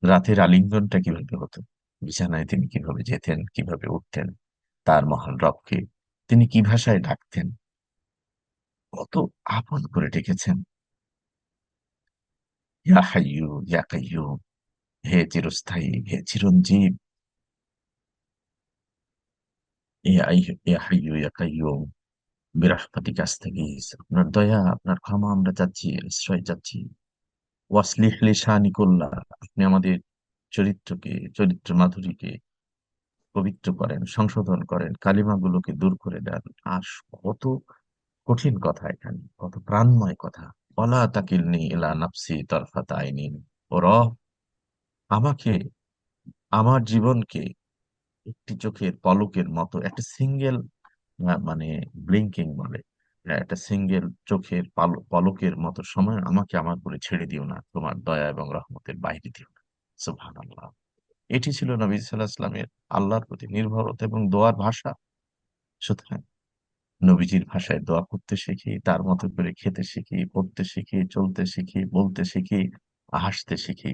রাতের আলিঙ্গনটা কিভাবে হতো, বিছানায় তিনি কিভাবে যেতেন, কিভাবে উঠতেন, তার মহান রবকে তিনি কি ভাষায় ডাকতেন, কত আপন করে ডেকেছেন, ইয়া হাইয়ু ইয়া কাইয়ুম, হে চিরস্থায়ী, হে চিরঞ্জীব, ইয়া হাইয়ু ইয়া কাইয়ুম, বিরাহমাতিকা আস্তাগীথ, আপনার দয়া, আপনার ক্ষমা আমরা চাচ্ছি, আশ্রয় চাচ্ছি। ওয়াসলিহ লিসানি কুল্লাহ, আপনি আমাদের চরিত্র মাধুরীকে পবিত্র করেন, সংশোধন করেন, কালিমাগুলোকে দূর করে দেন। আর কত কঠিন কথা এখানে, কত প্রাণময় কথা। ওয়ালা তাকিলনি ইলা নাফসি তরফাতা আইনিন, ও রব, আমাকে, আমার জীবনকে একটি চোখের পলকের মতো, একটা সিঙ্গেল, মানে ব্লিঙ্কিং বলে, একটা সিঙ্গেল চোখের পলকের মতো সময় আমাকে আমার করে ছেড়ে দিও না, তোমার দয়া এবং রহমতের বাইরে দিও না। সুবহানাল্লাহ। এটি ছিল নবী সাল্লাল্লাহু আলাইহি ওয়াসাল্লামের আল্লাহর প্রতি নির্ভরতা এবং দোয়ার ভাষা। সুতরাং নবীজির ভাষায় দোয়া করতে শিখি, তার মতো করে খেতে শিখি, পড়তে শিখি, চলতে শিখি, বলতে শিখি, হাসতে শিখি।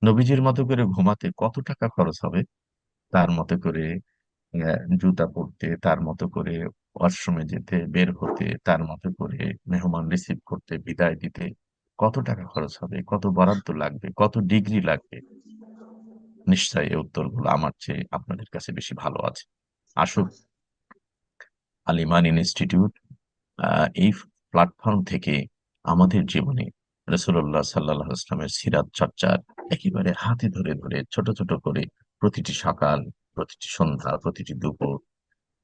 নবীজির মতো করে ঘুমাতে কত টাকা খরচ হবে, তার মতো করে জুতা পরতে, তার মতো করে ওয়াশরুমে যেতে, বের হতে, তার মতো করে মেহমান রিসিভ করতে, বিদায় দিতে কত টাকা খরচ হবে, কত বরাদ্দ লাগবে, কত ডিগ্রি লাগবে? নিশ্চয়ই এই উত্তরগুলো আমার চেয়ে আপনাদের কাছে বেশি ভালো আছে। আসুন, আল ইমান ইনস্টিটিউট এই প্ল্যাটফর্ম থেকে আমাদের জীবনে রাসূলুল্লাহ সাল্লাল্লাহু আলাইহি ওয়াসাল্লামের সিরাত চর্চার একেবারে হাতে ধরে ধরে ছোট ছোট করে প্রতিটি সকাল, প্রতিটি সন্ধ্যা, প্রতিটি দুপুর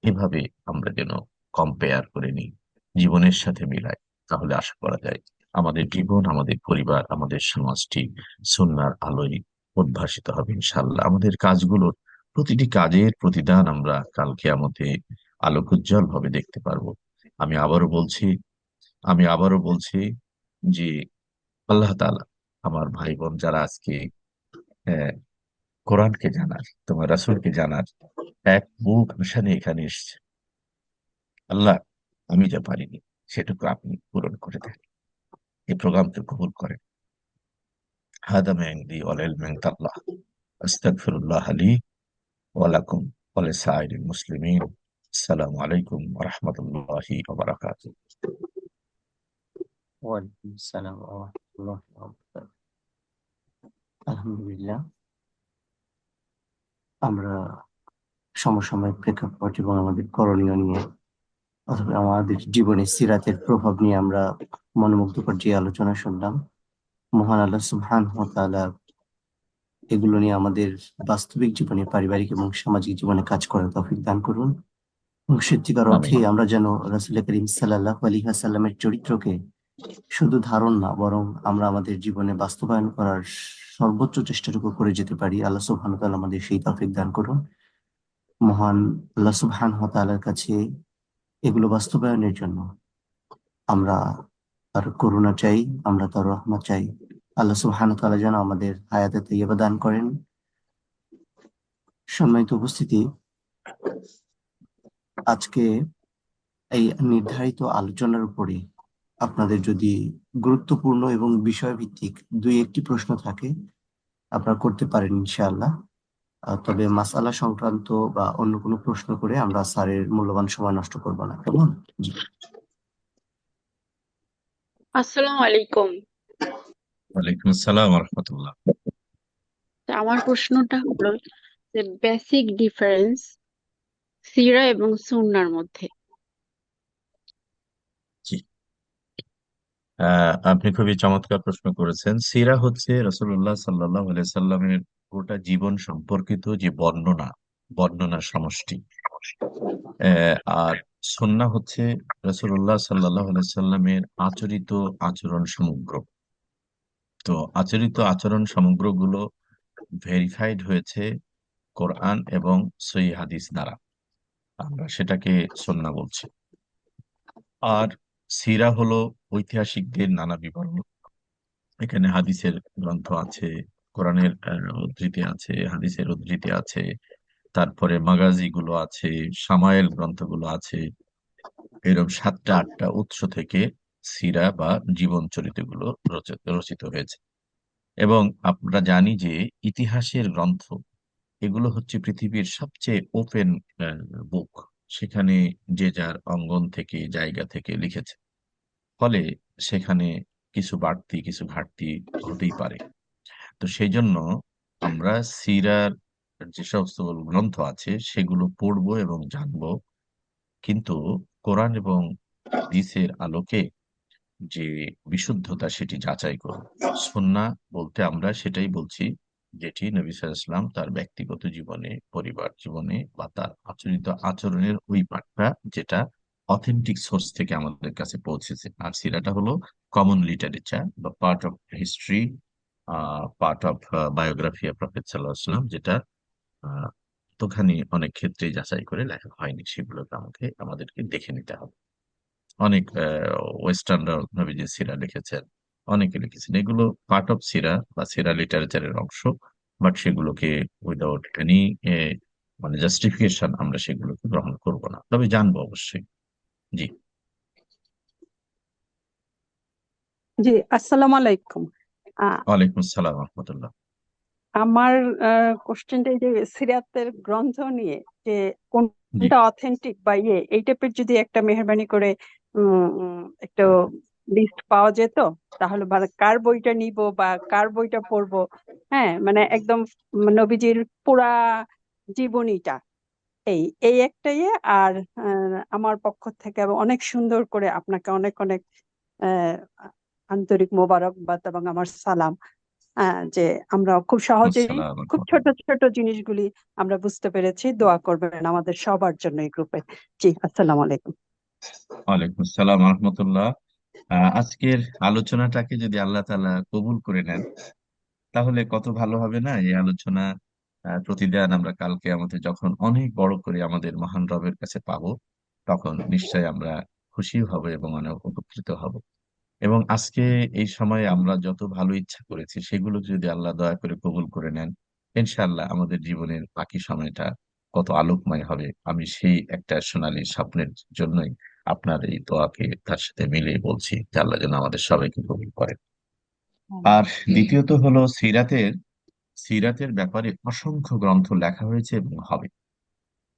এভাবে আমরা যেন কম্পেয়ার করে নিই, জীবনের সাথে মিলাই। তাহলে আশা করা যায় আমাদের জীবন, আমাদের পরিবার, আমাদের সমাজটি সুন্নাহর আলোয় উদ্ভাসিত হবে ইনশাআল্লাহ। আমাদের কাজগুলোর প্রতিটি কাজের প্রতিদান আমরা কাল কিয়ামতে আলোক উজ্জ্বল ভাবে দেখতে পারবো। আমি আবারও বলছি, আমি আবারও বলছি, যে আল্লাহ তাআলা আমার ভাই বোন যারা আজকে আহ, কোরআনকে জানার, তোমার রাসূলকে জানার এক বুক আশা নিয়ে এখানে এসেছে, আল্লাহ, আমি যা পারিনি সেটুকু আপনি পূরণ করে দেন, এই প্রোগ্রামকে কবুল করেন। হাদা মা ইনদি ওয়াল ইলমু ইনদাল্লাহ, আস্তাগফিরুল্লাহ লি ওয়া লাকুম ওয়া লিসাইরিল মুসলিমিন। আসসালামু আলাইকুম ওয়া রাহমাতুল্লাহি ওয়া বারাকাতুহু। ওয়ালাইকুম আসসালাম। আলহামদুলিল্লাহ, আমরা সমসাময়িক প্রেক্ষাপট এবং আমাদের করণীয় নিয়ে অথবা আমাদের জীবনে সিরাতের প্রভাব নিয়ে আমরা মনোমুগ্ধকর যে আলোচনা শুনলাম। মহান আল্লাহ সুবহানাহু ওয়া তাআলা এগুলো নিয়ে আমাদের বাস্তবিক জীবনে, পারিবারিক এবং সামাজিক জীবনে কাজ করার তৌফিক দান করুন, এবং সত্যিকার অর্থে আমিন। আমরা যেন রাসূল করিম সাল্লাল্লাহু আলাইহি ওয়াসাল্লামের চরিত্রকে শুধু ধারণ না, বরং আমরা আমাদের জীবনে বাস্তবায়ন করার সর্বোচ্চ চেষ্টাটুকু করে যেতে পারি। আল্লাহ সুবহানাহু ওয়া তাআলা আমাদের সেই তৌফিক দান করুন। মহান আল্লাহ সুবহানাহু ওয়া তাআলার কাছে এগুলো বাস্তবায়নের জন্য আমরা তার করুণা চাই, আমরা তার রহমত চাই। আল্লাহ সুবহানাহু ওয়া তাআলা যেন আমাদের হায়াতে তাইয়্যিবা দান করেন। সম্মানিত উপস্থিতি, আজকে এই নির্ধারিত আলোচনার উপরে আপনাদের যদি গুরুত্বপূর্ণ এবং বিষয়ভিত্তিক দুই একটি প্রশ্ন থাকে, আপনারা করতে পারেন ইনশাআল্লাহ। তবে মাসআলা সংক্রান্ত বা অন্য কোনো প্রশ্ন করে আমরা স্যারের মূল্যবান সময় নষ্ট করব না, কেমন? জি। আসসালামু আলাইকুম। ওয়ালাইকুম আসসালাম রহমতুল্লাহ। তা আমার প্রশ্নটা হলো যে বেসিক ডিফারেন্স সিরা এবং সুন্নাহর মধ্যে। জি, আপনি খুবই চমৎকার প্রশ্ন করেছেন। সিরা হচ্ছে রাসূলুল্লাহ সাল্লাল্লাহু আলাইহি সাল্লামের গোটা জীবন সম্পর্কিত যে বর্ণনা, বর্ণনার সমষ্টি। আর সুন্নাহ হচ্ছে রাসূলুল্লাহ সাল্লাল্লাহু আলাইহি সাল্লামের আচরিত আচরণ সমগ্র। তো আচরিত আচরণ সমগ্রগুলো ভেরিফাইড হয়েছে কোরআন এবং সহিহ হাদিস দ্বারা, আমরা সেটাকে সুন্নাহ বলছি। আর সিরা হলো ঐতিহাসিকদের নানা বিবরণ। এখানে হাদিসের গ্রন্থ আছে, কোরআনের উদ্ধৃতি আছে, হাদিসের উদ্ধৃতি আছে, তারপরে মাগাজি গুলো আছে, সামায়েল গ্রন্থগুলো আছে। এরকম সাতটা আটটা উৎস থেকে সিরা বা জীবন চরিত্রগুলো রচিত হয়েছে। এবং আমরা জানি যে ইতিহাসের গ্রন্থ এগুলো হচ্ছে পৃথিবীর সবচেয়ে ওপেন বুক। সেখানে যে যার অঙ্গন থেকে, জায়গা থেকে লিখেছে, ফলে সেখানে কিছু বাড়তি কিছু ঘাটতি হতেই পারে। তো সেই জন্য আমরা সিরার যে সমস্ত গ্রন্থ আছে সেগুলো পড়বো এবং জানবো, কিন্তু কোরআন এবং হাদিসের আলোকে যে বিশুদ্ধতা সেটি যাচাই করব। সুন্নাহ বলতে আমরা সেটাই বলছি যেটি নবী সাল্লাল্লাহু আলাইহি ওয়াসাল্লাম তার ব্যক্তিগত জীবনে, পরিবার জীবনে বা তার আচরিত আচরণের ওই পাঠটা যেটা অথেন্টিক সোর্স থেকে আমাদের কাছে পৌঁছেছে। আর সিরাটা হলো কমন লিটারেচার বা part of history, part of biography of prophet সাল্লাল্লাহু আলাইহি ওয়াসাল্লাম, যেটা আহ, একটুখানি অনেক ক্ষেত্রে যাচাই করে লেখা হয়নি, সেগুলোকে আমাদেরকে দেখে নিতে হবে। অনেক ওয়েস্টার্নরা নবীজি সিরা লিখেছেন, অনেকে লিখেছেন। এগুলো পার্ট অফ সিরা বা সিরা লিটারেচারের অংশ, বাট সেগুলোকে উইদাউট এনি মানে জাস্টিফিকেশন আমরা সেগুলোকে গ্রহণ করব না, তবে জানবো অবশ্যই। জি। জি, আসসালামু আলাইকুম। আ- ওয়ালাইকুম আসসালাম রহমতুল্লাহ। আমার কোশ্চেনটা এই যে সিরাতের গ্রন্থ নিয়ে, যে জি। কোনটা অথেন্টিক বা এই টাইপের যদি একটা মেহরবানি করে একটু লিস্ট পাওয়া যেত, তাহলে মানে কার বইটা নিব বা কার বইটা পড়বো। হ্যাঁ, মানে একদম নবীজির পুরা জীবনীটা, এই এই একটাই। আর আমার পক্ষ থেকে অনেক সুন্দর করে আপনাকে অনেক অনেক আহ, আন্তরিক মোবারকবাদ এবং আমার সালাম। যে আমরা খুব সহজেই আসসালাম খুব ছোট রহমতুল্লাহ। ছোট জিনিসগুলি আমরা বুঝতে পেরেছি। দোয়া করবেন আমাদের সবার জন্য এই গ্রুপে। জি, আসসালামু আলাইকুম। ওয়ালাইকুম আসসালাম রহমতুল্লাহ। আজকের আলোচনাটাকে যদি আল্লাহ তাআলা কবুল করে নেন, তাহলে কত ভালো হবে না এই আলোচনা। প্রতিদিন আমরা কালকে আমাদের যখন অনেক বড় করে আমাদের মহান রবের কাছে পাবো, তখন নিশ্চয়ই আমরা খুশি হব এবং অনেক উপকৃত হব। এবং আজকে এই সময়ে আমরা যত ভালো ইচ্ছা করেছি সেগুলো যদি আল্লাহ দয়া করে কবুল করে নেন, ইনশাআল্লাহ আমাদের জীবনের বাকি সময়টা কত আলোকময় হবে। আমি সেই একটা সোনালী স্বপ্নের জন্যই আপনার এই দোয়াকে তার সাথে মিলিয়ে বলছি যে আল্লাহ যেন আমাদের সবাইকে কবুল করেন। আর দ্বিতীয়ত হলো সিরাতের, সিরাতের ব্যাপারে অসংখ্য গ্রন্থ লেখা হয়েছে এবং হবে।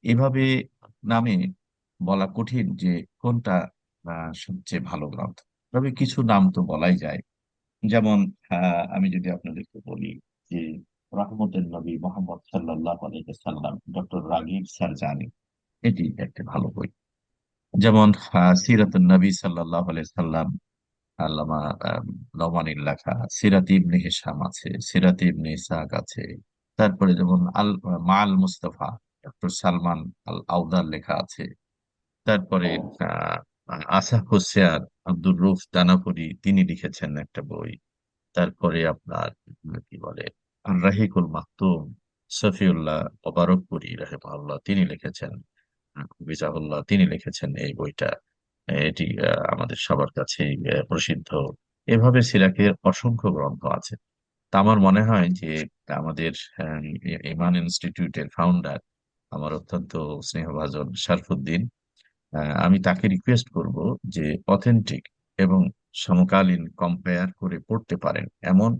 এভাবে নামে বলা কঠিন যে কোনটা সবচেয়ে ভালো গ্রন্থ, তবে কিছু নাম তো বলাই যায়। যেমন আমি যদি আপনাদেরকে বলি যে রহমতের নবী মোহাম্মদ সাল্লাল্লাহু আলাইহি সাল্লাম, ডক্টর রাগিব সারজানি, এটি একটা ভালো বই। যেমন সিরাতুন নবী সাল্লাল্লাহু আলাইহি সাল্লাম, আল্লামা নওমানীর লেখা। সিরাত ইবনে হিশাম আছে, সিরাত ইবনে ইসহাক আছে। তারপরে যেমন মাল মুস্তাফা, ডক্টর সালমান আল আউদার লেখা আছে। তারপরে আহ আসা হোসেন আব্দুর রউফ দানাপুরি, তিনি লিখেছেন একটা বই। তারপরে আপনার কি বলে আর রাহিকুল মাকতুম, শফিউল্লাহ ওবারকপুরি রাহিমাহুল্লাহ, তিনি লিখেছেন। বিজাহুল্লাহ, তিনি লিখেছেন এই বইটা। এটি আমাদের সবার কাছেই প্রসিদ্ধ। এভাবে সিরাকের অসংখ্য গ্রন্থ আছে। তা আমার মনে হয় যে আমাদের ইমান ইনস্টিটিউটের ফাউন্ডার, আমার অত্যন্ত স্নেহভাজন শরফুদ্দিন, আমি তাকে রিকোয়েস্ট করব যে অথেন্টিক এবং সমকালীন কম্পেয়ার করে পড়তে পারেন এমন,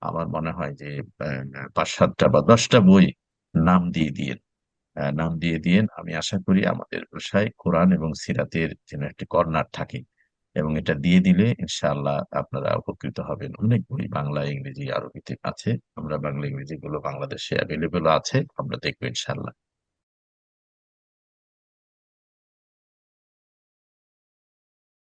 আমার মনে হয় যে 5-7টা বা 10টা বই নাম দিয়ে দিয়ে নাম দিয়ে দিয়েন। আমি আশা করি আমাদের ভাষায় কোরআন এবং সিরাতের যেন একটি কর্নার থাকে, এবং এটা দিয়ে দিলে ইনশাআল্লাহ আপনারা উপকৃত হবেন। অনেক বই বাংলা, ইংরেজি, আরবিতে আছে। আমরা বাংলা ইংরেজি গুলো বাংলাদেশে অ্যাভেলেবল আছে, আমরা দেখবো ইনশাআল্লাহ।